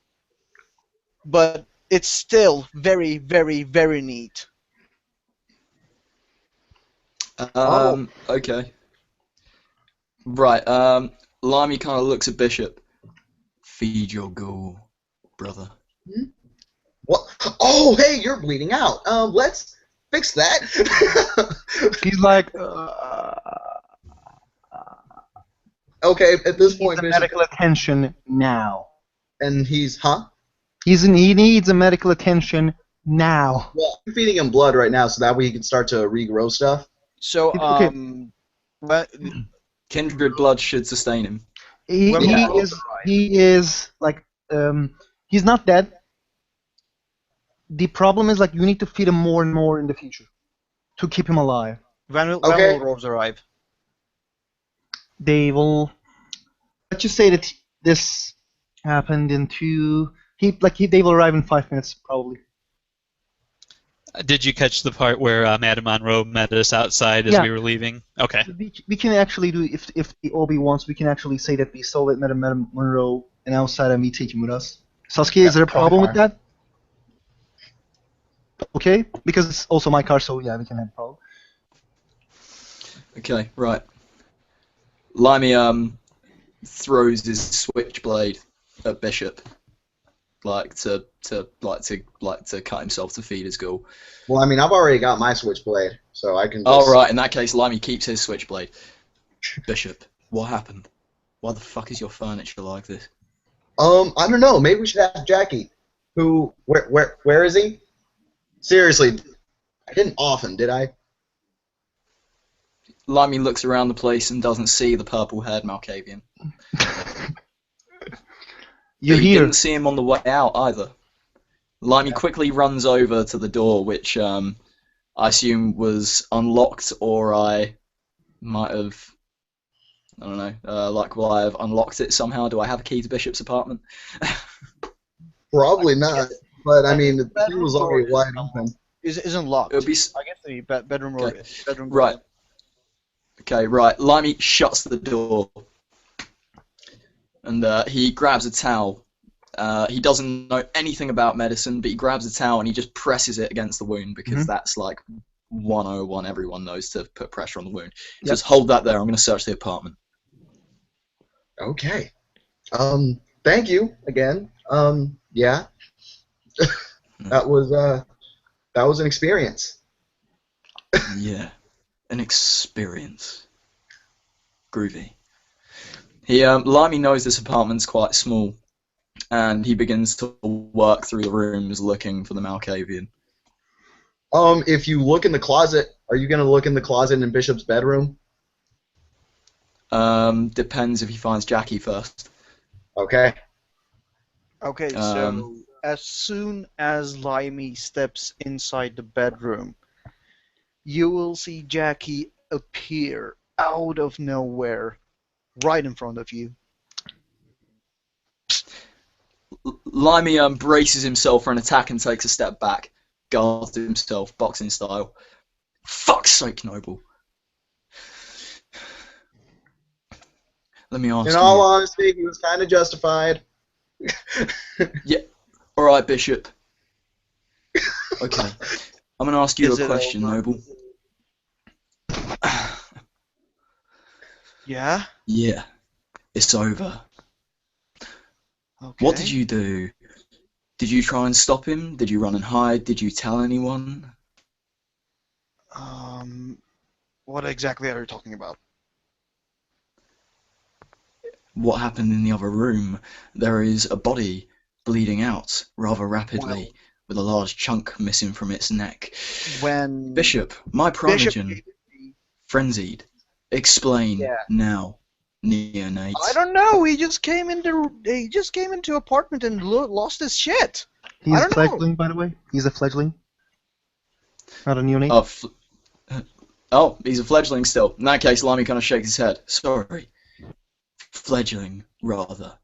but it's still very, very, very neat. Okay. Right, Limey kind of looks at Bishop. Feed your ghoul, brother. What? Oh, hey, you're bleeding out. Let's fix that. He's like, Okay, at this he point, needs Bishop, medical attention now. and he's, huh? He needs a medical attention now. Well, I'm feeding him blood right now, so that way he can start to regrow stuff. So, Okay. Kindred blood should sustain him. He is like he's not dead. The problem is like you need to feed him more and more in the future to keep him alive. When will Rose arrive? They will. Let's just say that this happened in 2. They will arrive in 5 minutes probably. Did you catch the part where Madame Monroe met us outside as Yeah. we were leaving? Okay. We can actually do if the Obi wants. We can actually say that we saw Madame Monroe and outside and we take him with us. Saskia, is there a problem with that? Okay, because it's also my car, so yeah, we can have a problem. Okay, right. Limey throws his switchblade at Bishop, to cut himself to feed his ghoul. Well, I mean, I've already got my switchblade, so I can just... Oh, right, in that case, Limey keeps his switchblade. Bishop, what happened? Why the fuck is your furniture like this? I don't know. Maybe we should ask Jackie. Where is he? Seriously, I didn't often, did I? Limey looks around the place and doesn't see the purple-haired Malkavian. You But he hear didn't see him on the way out either. Limey quickly runs over to the door, which I assume was unlocked, or I might have, I don't know, will I have unlocked it somehow? Do I have a key to Bishop's apartment? Probably not. But I mean, the thing Bedroom was door already wide open. Isn't locked. It would be I guess the bedroom door. Okay. Bedroom door. right. Okay, right. Limey shuts the door, and he grabs a towel. He doesn't know anything about medicine, but he grabs a towel and he just presses it against the wound because that's like 101. Everyone knows to put pressure on the wound. He says, "Hold that there. I'm going to search the apartment." Okay. Thank you again. Yeah. that was an experience. Yeah, an experience. Groovy. Limey knows this apartment's quite small, and he begins to work through the rooms looking for the Malkavian. If you look in the closet, are you gonna look in the closet in Bishop's bedroom? Depends if he finds Jackie first. Okay. Okay, so as soon as Limey steps inside the bedroom, you will see Jackie appear out of nowhere, right in front of you. Limey braces himself for an attack and takes a step back, guards himself, boxing style. Fuck's sake, Noble. Let me ask you. In all honesty, he was kind of justified. Yeah. All right, Bishop. Okay. I'm gonna ask you Is a it question, over? Noble. Yeah? Yeah. It's over. Okay. What did you do? Did you try and stop him? Did you run and hide? Did you tell anyone? What exactly are you talking about? What happened in the other room? There is a body bleeding out rather rapidly, Well- with a large chunk missing from its neck. When Bishop, my Bishop primogen, frenzied. Explain Yeah. now, neonate. I don't know. He just came into apartment and lost his shit. he's I a don't know. fledgling, by the way. He's a fledgling, not a neonate. Oh, he's a fledgling still. In that case, Limey kind of shakes his head. Sorry. Fledgling, rather.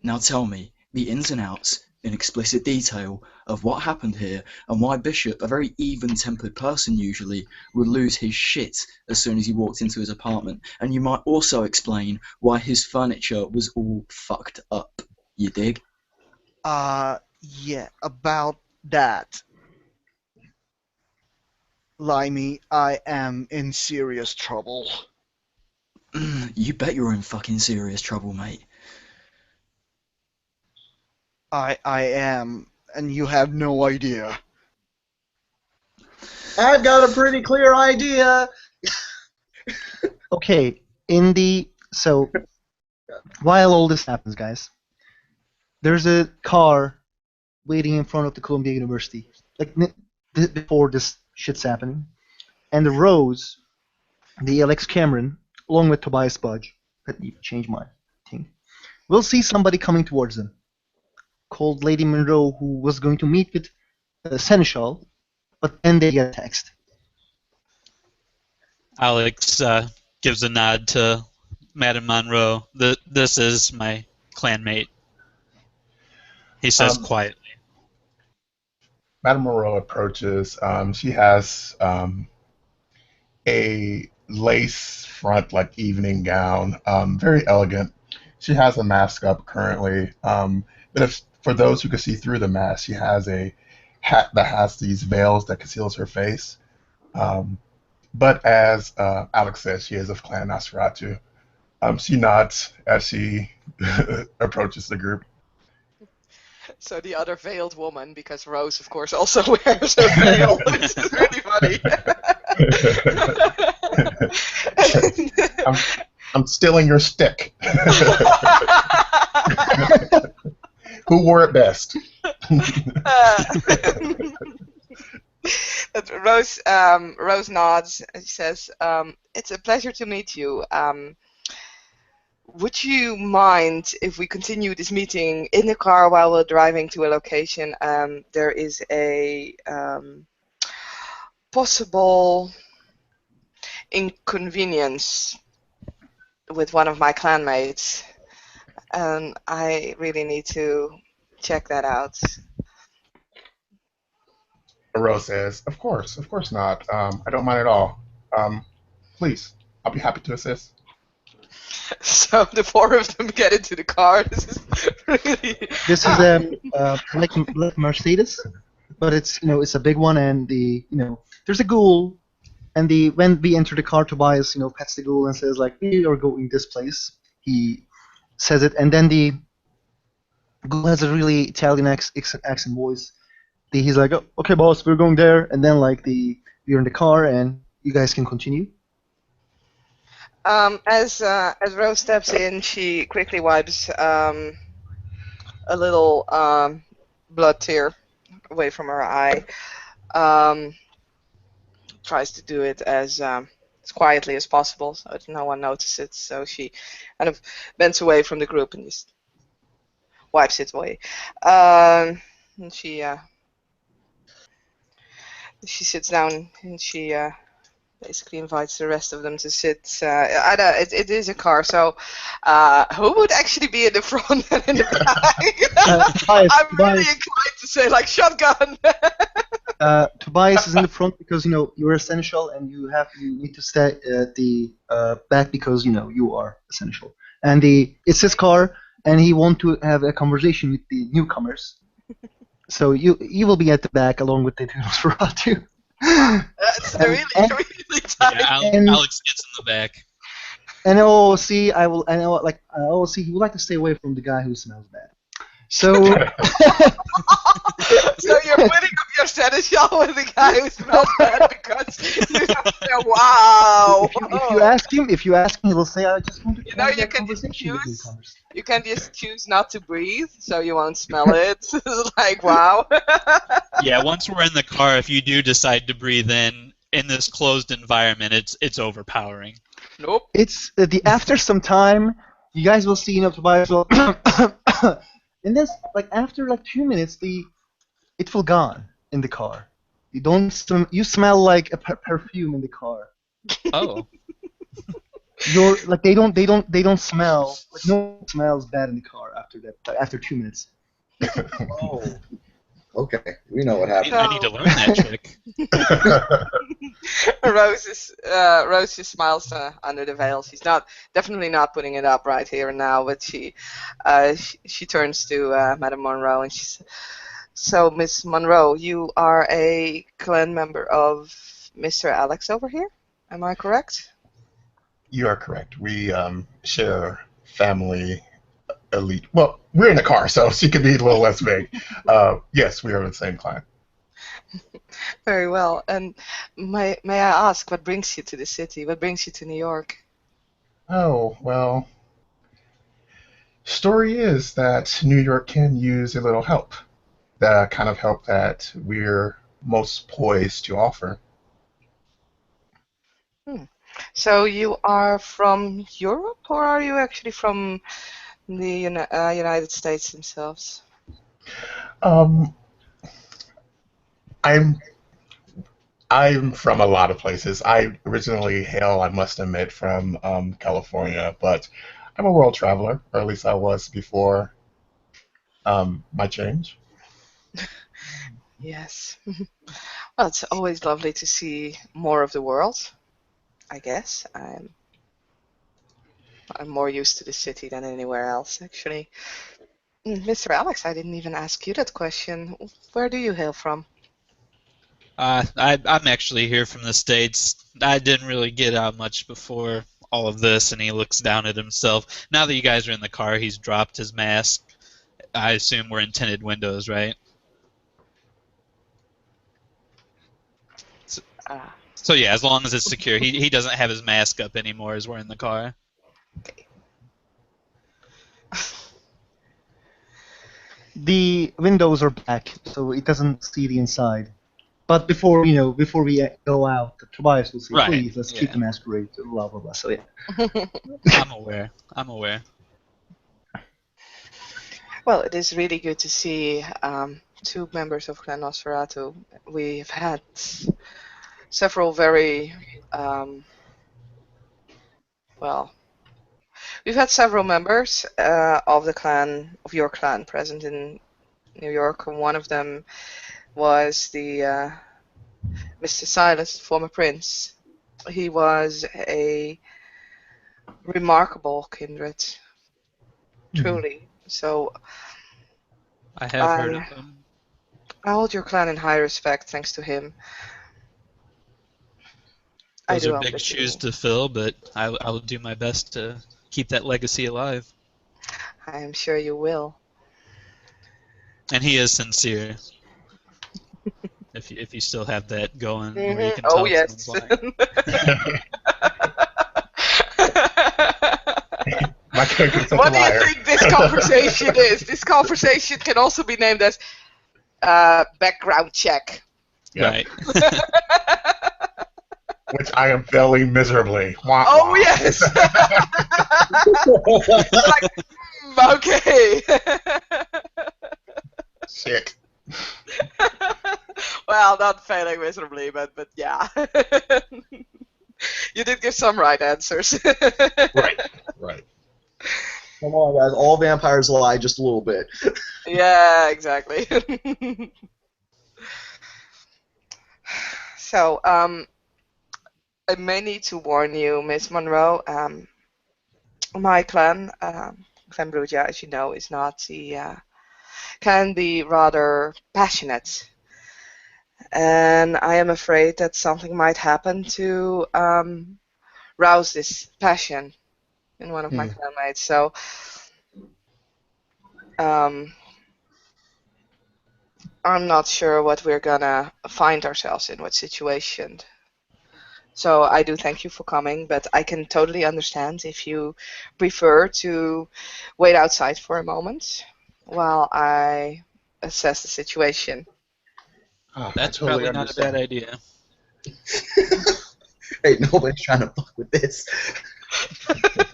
Now tell me the ins and outs, in explicit detail, of what happened here, and why Bishop, a very even-tempered person usually, would lose his shit as soon as he walked into his apartment. And you might also explain why his furniture was all fucked up. You dig? Yeah, about that. Limey, I am in serious trouble. You bet you're in fucking serious trouble, mate. I am, and you have no idea. I've got a pretty clear idea. Okay, so while all this happens, guys, there's a car waiting in front of the Columbia University, like before this shit's happening, and the Rose, the Alex Cameron, along with Tobias Budge, let me change my thing, will see somebody coming towards them, called Lady Monroe, who was going to meet with Seneschal, but then they get a text. Alex gives a nod to Madame Monroe. This is my clanmate. He says quietly. Madame Moreau approaches. She has a lace front, like evening gown, very elegant. She has a mask up currently, but for those who can see through the mask, she has a hat that has these veils that conceals her face. But as Alex says, she is of Clan Nosferatu. She nods as she approaches the group. So the other veiled woman, because Rose, of course, also wears a veil, which is really funny. I'm stealing your stick. Who wore it best? But Rose nods and she says, "It's a pleasure to meet you. Would you mind if we continue this meeting in the car while we're driving to a location? There is a possible inconvenience with one of my clanmates, and I really need to check that out." Rose says, of course not. I don't mind at all. Please, I'll be happy to assist. So the four of them get into the car. This is really. This is like Mercedes, but it's a big one, and there's a ghoul, and when we enter the car, Tobias pets the ghoul and says like, we are going this place. He says it, and then the ghoul has a really Italian accent voice. He's like, oh, okay, boss, we're going there, and then we're in the car, and you guys can continue. As Rose steps in, she quickly wipes a little blood tear away from her eye. Tries to do it as quietly as possible so that no one notices it. So she kind of bends away from the group and just wipes it away. And she sits down and she basically invites the rest of them to sit. I know it is a car, so who would actually be in the front and in the back? Tobias, I'm really inclined to say like shotgun. Tobias is in the front because you're essential, and you need to stay at the back because you are essential. And it's his car, and he wants to have a conversation with the newcomers. So you will be at the back along with the Nosferatu. That's really tight. Yeah, Alex gets in the back. And see, he would like to stay away from the guy who smells bad. So, So you're putting up your seneschal with the guy who smells bad because you have to say, wow. if you ask him, he will say, "I just want to You know, have you a can just conversation with choose. newcomers." You can just choose not to breathe, so you won't smell it. It's like, wow. Yeah, once we're in the car, if you do decide to breathe in this closed environment, it's overpowering. Nope. It's after some time, you guys will see Tobias will, and then after 2 minutes, it will gone in the car. You smell like a perfume in the car. Oh. You're they don't smell no one smells bad in the car after that after 2 minutes. Oh. Okay, we know what happened. I need to learn that trick. Rose just smiles under the veil. She's definitely not putting it up right here and now, but she turns to Madame Monroe and she says, "So, Miss Monroe, you are a clan member of Mr. Alex over here? Am I correct?" You are correct. We share family elite. Well, we're in a car, so she could be a little less vague. Yes, we are the same clan. Very well. And may I ask, what brings you to the city? What brings you to New York? Oh, well, story is that New York can use a little help. The kind of help that we're most poised to offer. So you are from Europe, or are you actually from the United States themselves? Um, I'm I'm from a lot of places. I originally hail, I must admit, from California, but I'm a world traveler, or at least I was before my change. Yes. Well, it's always lovely to see more of the world, I guess. I'm more used to the city than anywhere else, actually. Mr. Alex, I didn't even ask you that question. Where do you hail from? I'm actually here from the States. I didn't really get out much before all of this, and he looks down at himself. Now that you guys are in the car, he's dropped his mask. I assume we're in tinted windows, right? So yeah, as long as it's secure. He doesn't have his mask up anymore as we're in the car. Okay. The windows are black, so it doesn't see the inside. But before we go out, Tobias will say, Right, please, let's keep yeah. the masquerade, blah blah blah. So yeah. I'm aware. I'm aware. Well, it is really good to see two members of Clan Nosferatu. We've had several very, well, we've had several members of the clan, of your clan, present in New York. One of them was the Mr. Silas, former prince. He was a remarkable kindred, truly. So I have heard of I them. I hold your clan in high respect thanks to him. I Those do are hope big that shoes you. to fill, but I will do my best to keep that legacy alive. I am sure you will. And he is sincere. If you still have that going, where you can Oh tell if someone's yes. lying. My character's such a What do you liar. think this conversation is? This conversation can also be named as background check. Yeah. Right. Which I am failing miserably. Wah, Oh wah. yes. Like, okay. Shit. Well, not failing miserably, but yeah. You did give some right answers. Right. Right. Come on, guys. All vampires lie just a little bit. Yeah, exactly. So, I may need to warn you, Miss Monroe. My clan, Clan Bruja, as you know, is not can be rather passionate, and I am afraid that something might happen to rouse this passion in one of my clanmates. So, um, I'm not sure what we're gonna find ourselves in, what situation. So I do thank you for coming, but I can totally understand if you prefer to wait outside for a moment while I assess the situation. Oh, I That's totally probably not a bad understand. idea. Hey, nobody's trying to fuck with this.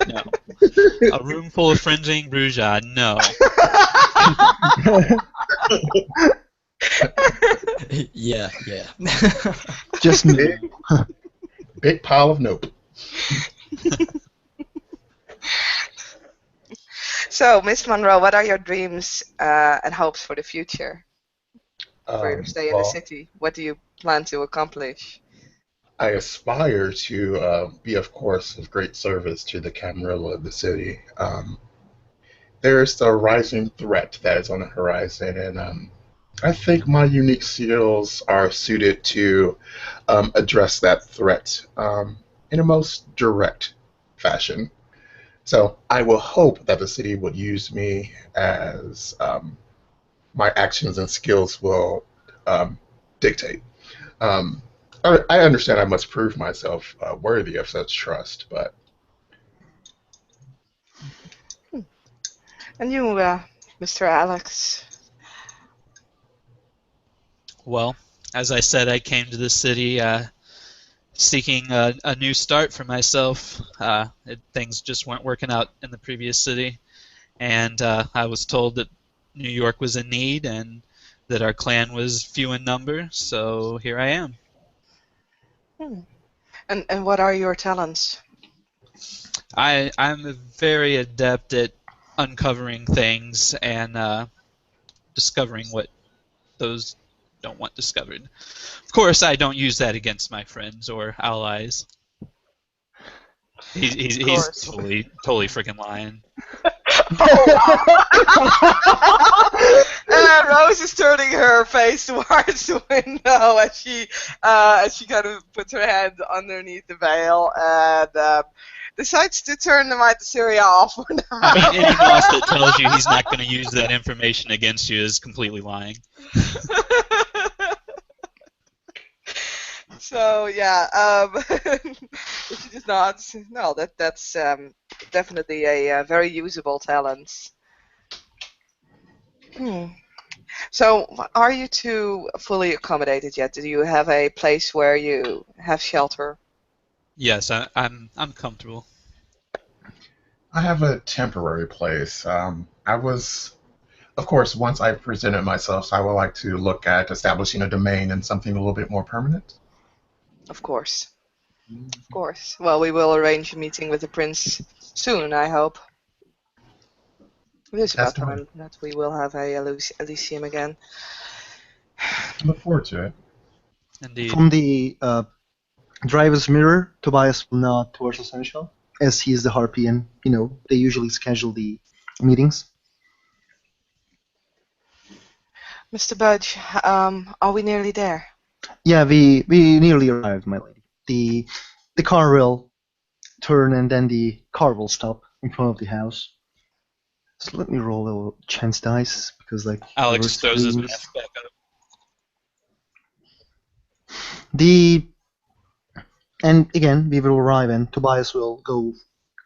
No. A room full of fringing Bruja, no. Yeah, yeah. Just no. Big pile of nope. So, Miss Monroe, what are your dreams and hopes for the future for your stay in the Well, city? What do you plan to accomplish? I aspire to be, of course, of great service to the Camarilla of the city. There's the rising threat that is on the horizon, and I think my unique skills are suited to address that threat in a most direct fashion. So I will hope that the city would use me as my actions and skills will um, dictate. Um, I understand I must prove myself worthy of such trust, but And you, Mr. Alex? Well, as I said, I came to this city seeking a new start for myself. Things just weren't working out in the previous city, and I was told that New York was in need and that our clan was few in number, so here I am. Hmm. And what are your talents? I'm very adept at uncovering things and discovering what those don't want discovered. Of course, I don't use that against my friends or allies. Of He's course. totally freaking lying. And Rose is turning her face towards the window as she kind of puts her hand underneath the veil and decides to turn the Mythosyria off for I mean, now. any boss that tells you he's not going to use that information against you is completely lying. So yeah, she does not. No, that's definitely a very usable talent. Hmm. So, are you two fully accommodated yet? Do you have a place where you have shelter? Yes, I'm comfortable. I have a temporary place. I was, of course, once I presented myself, I would like to look at establishing a domain and something a little bit more permanent. Of course. Of course. Well, we will arrange a meeting with the prince soon, I hope. It is That's about fine. time that we will have a Elysium again. I look forward to it. Indeed. From the driver's mirror, Tobias will nod towards the Seneschal, as he is the harpy, and they usually schedule the meetings. Mr. Budge, are we nearly there? Yeah, we nearly arrived, my lady. The car will turn, and then the car will stop in front of the house. So let me roll a little chance dice, because there Alex were throws his threes. mask back up. And again, we will arrive, and Tobias will go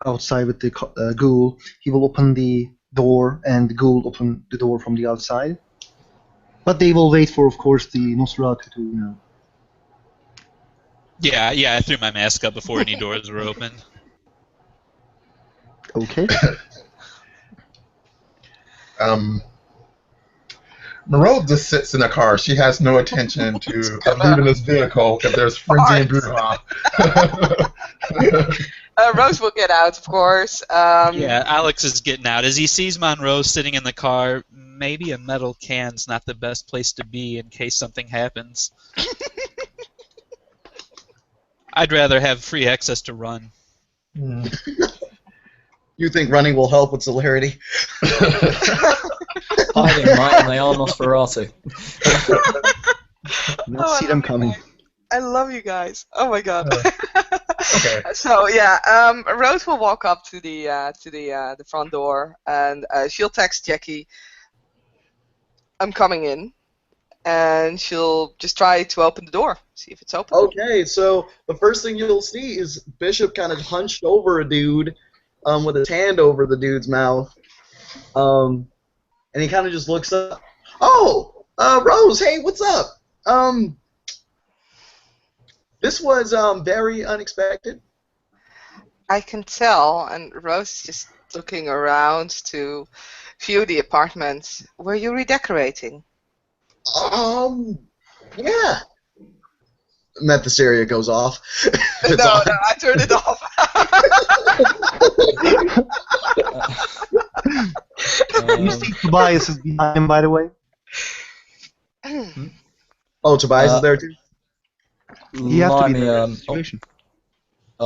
outside with the ghoul. He will open the door, and the ghoul open the door from the outside. But they will wait for, of course, the Nosferatu to, Yeah, I threw my mask up before any doors were opened. Okay. Moreau just sits in the car. She has no intention of leaving this vehicle if there's frenzy and brouhaha. Rose will get out, of course. Yeah, Alex is getting out. As he sees Monroe sitting in the car, maybe a metal can's not the best place to be in case something happens. I'd rather have free access to run. You think running will help with celerity? Hiding, right? And they are Nosferatu. Not see them coming. I love you guys. Oh my god. Okay. So yeah, Rose will walk up to the front door, and she'll text Jackie, "I'm coming in," and she'll just try to open the door, see if it's open. Okay, so the first thing you'll see is Bishop kind of hunched over a dude, with his hand over the dude's mouth, and he kind of just looks up. Oh, Rose, hey, what's up? This was very unexpected. I can tell, and Rose is just looking around to view the apartment. Were you redecorating? Yeah. And that the stereo goes off. It's No, off. I turned it off. You see Tobias is behind him, by the way. Oh, Tobias is there too? He has to be Limey, there in the situation.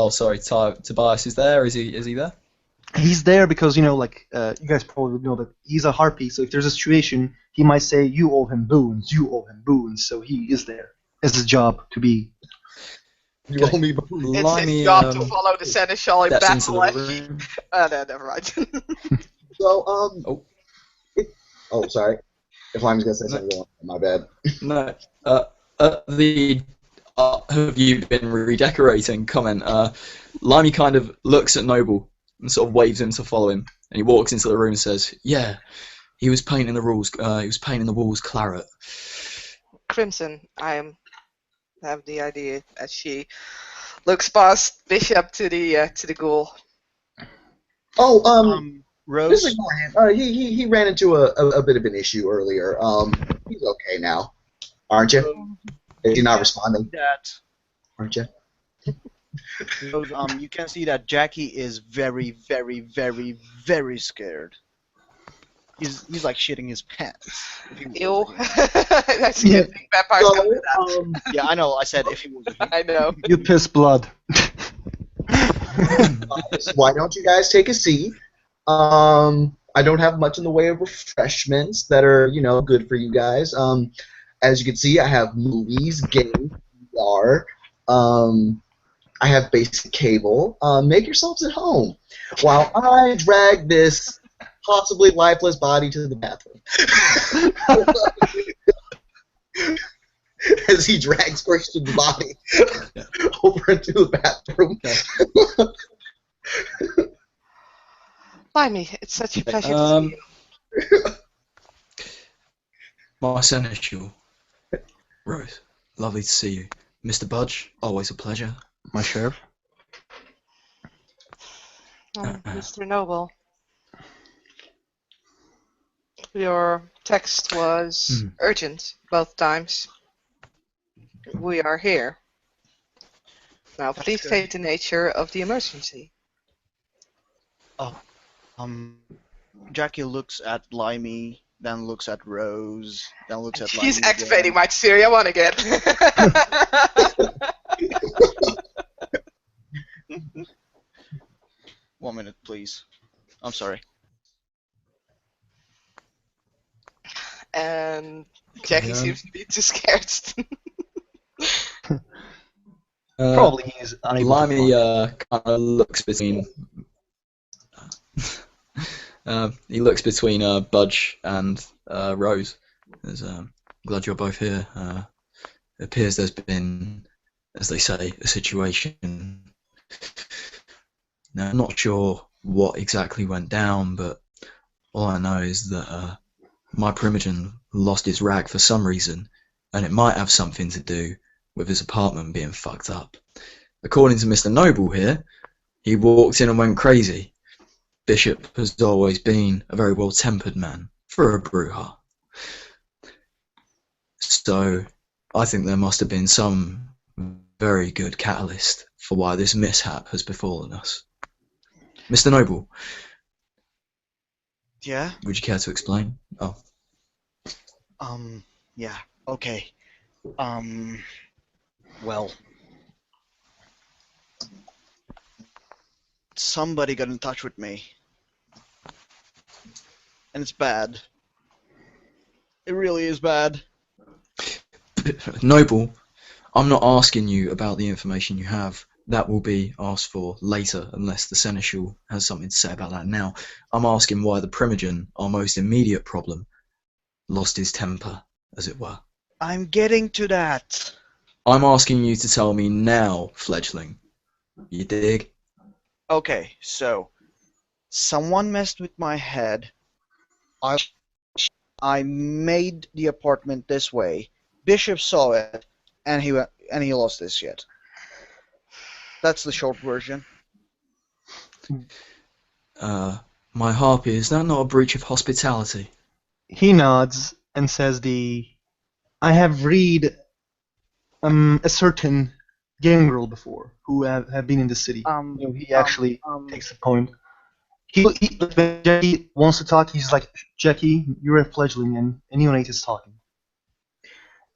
sorry, Tobias is there. Is he there? He's there because, you guys probably know that he's a harpy, so if there's a situation, he might say, you owe him boons, so he is there. It's his job to be. You owe me. It's his job to follow the Seneschal in steps into battle. the room. No, never mind. So, Oh. Sorry. If Lime's gonna say something, my bad. No. Have you been redecorating? Comment. Limey kind of looks at Noble and sort of waves him to follow him, and he walks into the room and says, "Yeah, he was painting the walls. He was painting the walls claret." Crimson, I have the idea as she looks past Bishop to the ghoul. Oh, Rose. just ignore him. He ran into a bit of an issue earlier. He's okay now, aren't you? Is he not responding? That Aren't you? Rose, you can see that Jackie is very, very, very, very scared. He's like shitting his pants. If he was Ew. here. That's a good thing. Vampires So, don't do that. Yeah, I know. I said if he was here. I know. You piss blood. Why don't you guys take a seat? I don't have much in the way of refreshments that are, good for you guys. As you can see, I have movies, games, VR. I have basic cable. Make yourselves at home while I drag this possibly lifeless body to the bathroom. As he drags Christian's body over into the bathroom. Limey, it's such a pleasure to see you. My seneschal. Rose, lovely to see you. Mr. Budge, always a pleasure. My sheriff. Mr. Noble, your text was urgent both times. We are here. Now, That's please good. state the nature of the emergency. Jackie looks at Limey, then looks at Rose, then looks at He's Limey activating again. my Syria 1 again. 1 minute, please. I'm sorry. And Jackie seems to be too scared. Probably he's unable Limey to kind of looks between. He looks between Budge and Rose. Glad you're both here. It appears there's been, as they say, a situation. Now, I'm not sure what exactly went down, but all I know is that my Primogen lost his rag for some reason, and it might have something to do with his apartment being fucked up. According to Mr. Noble here, he walked in and went crazy. Bishop has always been a very well-tempered man for a Bruja. So I think there must have been some very good catalyst for why this mishap has befallen us. Mr. Noble, Yeah? would you care to explain? Oh, Yeah, okay. Well. Somebody got in touch with me. And it's bad. It really is bad. Noble, I'm not asking you about the information you have. That will be asked for later, unless the Seneschal has something to say about that now. I'm asking why the Primogen, our most immediate problem, lost his temper, as it were. I'm getting to that. I'm asking you to tell me now, fledgling. You dig? Okay, so someone messed with my head. I made the apartment this way. Bishop saw it, and he lost his shit. That's the short version. My harpy, is that not a breach of hospitality? He nods and says I have read a certain gangrel before who have been in the city. He actually takes the point. When Jackie wants to talk, he's like, Jackie, you're a fledgling and a neonate is talking.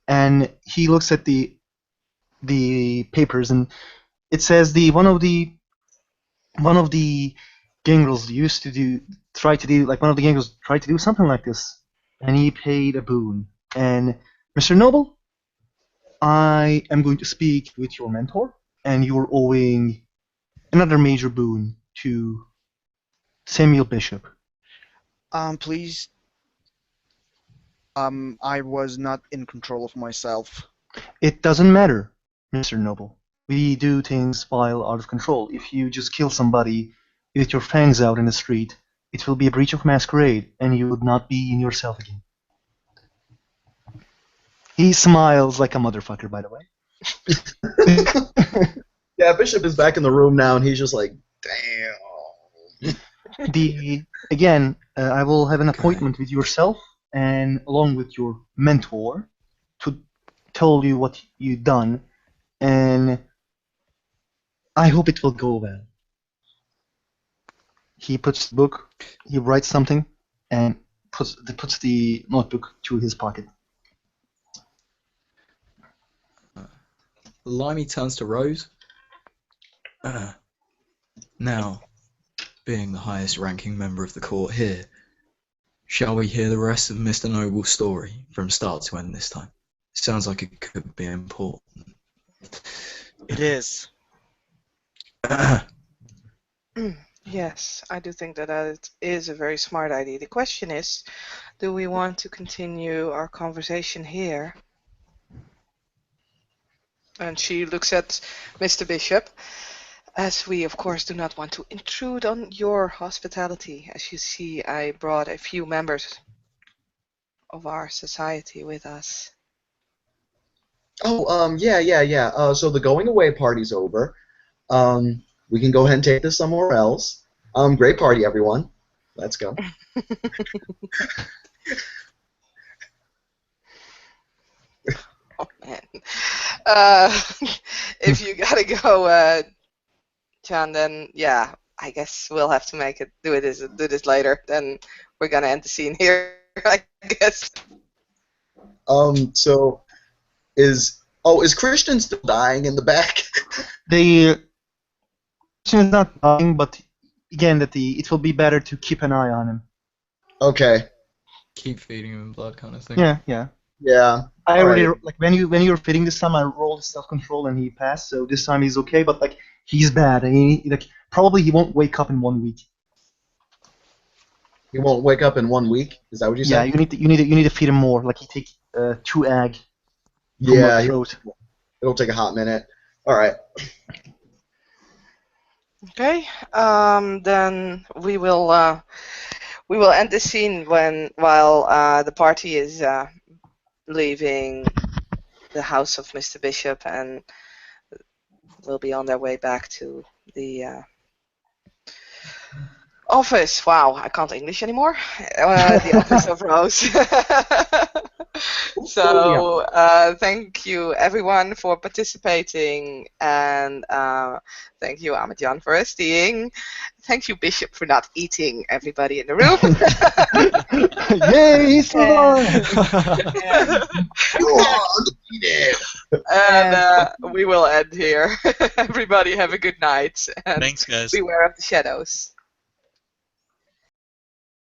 And he looks at the papers and it says one of the gangrels tried to do something like this, and he paid a boon. And Mr. Noble, I am going to speak with your mentor, and you're owing another major boon to Samuel Bishop. Please. I was not in control of myself. It doesn't matter, Mr. Noble. We do things while out of control. If you just kill somebody with your fangs out in the street, it will be a breach of masquerade, and you would not be in yourself again. He smiles like a motherfucker, by the way. Yeah, Bishop is back in the room now, and he's just like, damn. I will have an appointment with yourself and along with your mentor to tell you what you've done, and I hope it will go well. He puts the book, he writes something, and puts the notebook to his pocket. Limey turns to Rose. Now, being the highest ranking member of the court here, shall we hear the rest of Mr. Noble's story from start to end this time? Sounds like it could be important. It is. Yes, I do think that it is a very smart idea. The question is, do we want to continue our conversation here? And she looks at Mr. Bishop, as we of course do not want to intrude on your hospitality. As you see, I brought a few members of our society with us. Oh, yeah. So the going away party's over. We can go ahead and take this somewhere else. Great party, everyone. Let's go. Oh man. Uh, if you gotta go, John, then yeah, I guess we'll have to do this later. Then we're gonna end the scene here, I guess. So is Christian still dying in the back? The Christian is not dying, but again, it will be better to keep an eye on him. Okay. Keep feeding him blood, kind of thing. Yeah. Yeah. I All already right. like when you're feeding this time, I rolled self-control and he passed, so this time he's okay. But like he's bad, and probably he won't wake up in 1 week. He won't wake up in 1 week. Is that what you Yeah, said? you need to feed him more. Like you take 2 egg from Yeah. a throat. It'll take a hot minute. All right. Okay. Then we will end the scene while the party is leaving the house of Mr. Bishop and will be on their way back to the office. Wow, I can't English anymore. The office of Rose. So thank you everyone for participating, and thank you Ahmed-Jan for staying. Thank you Bishop for not eating everybody in the room. Yay, survived! And we will end here. Everybody have a good night and Thanks, guys. beware of the shadows.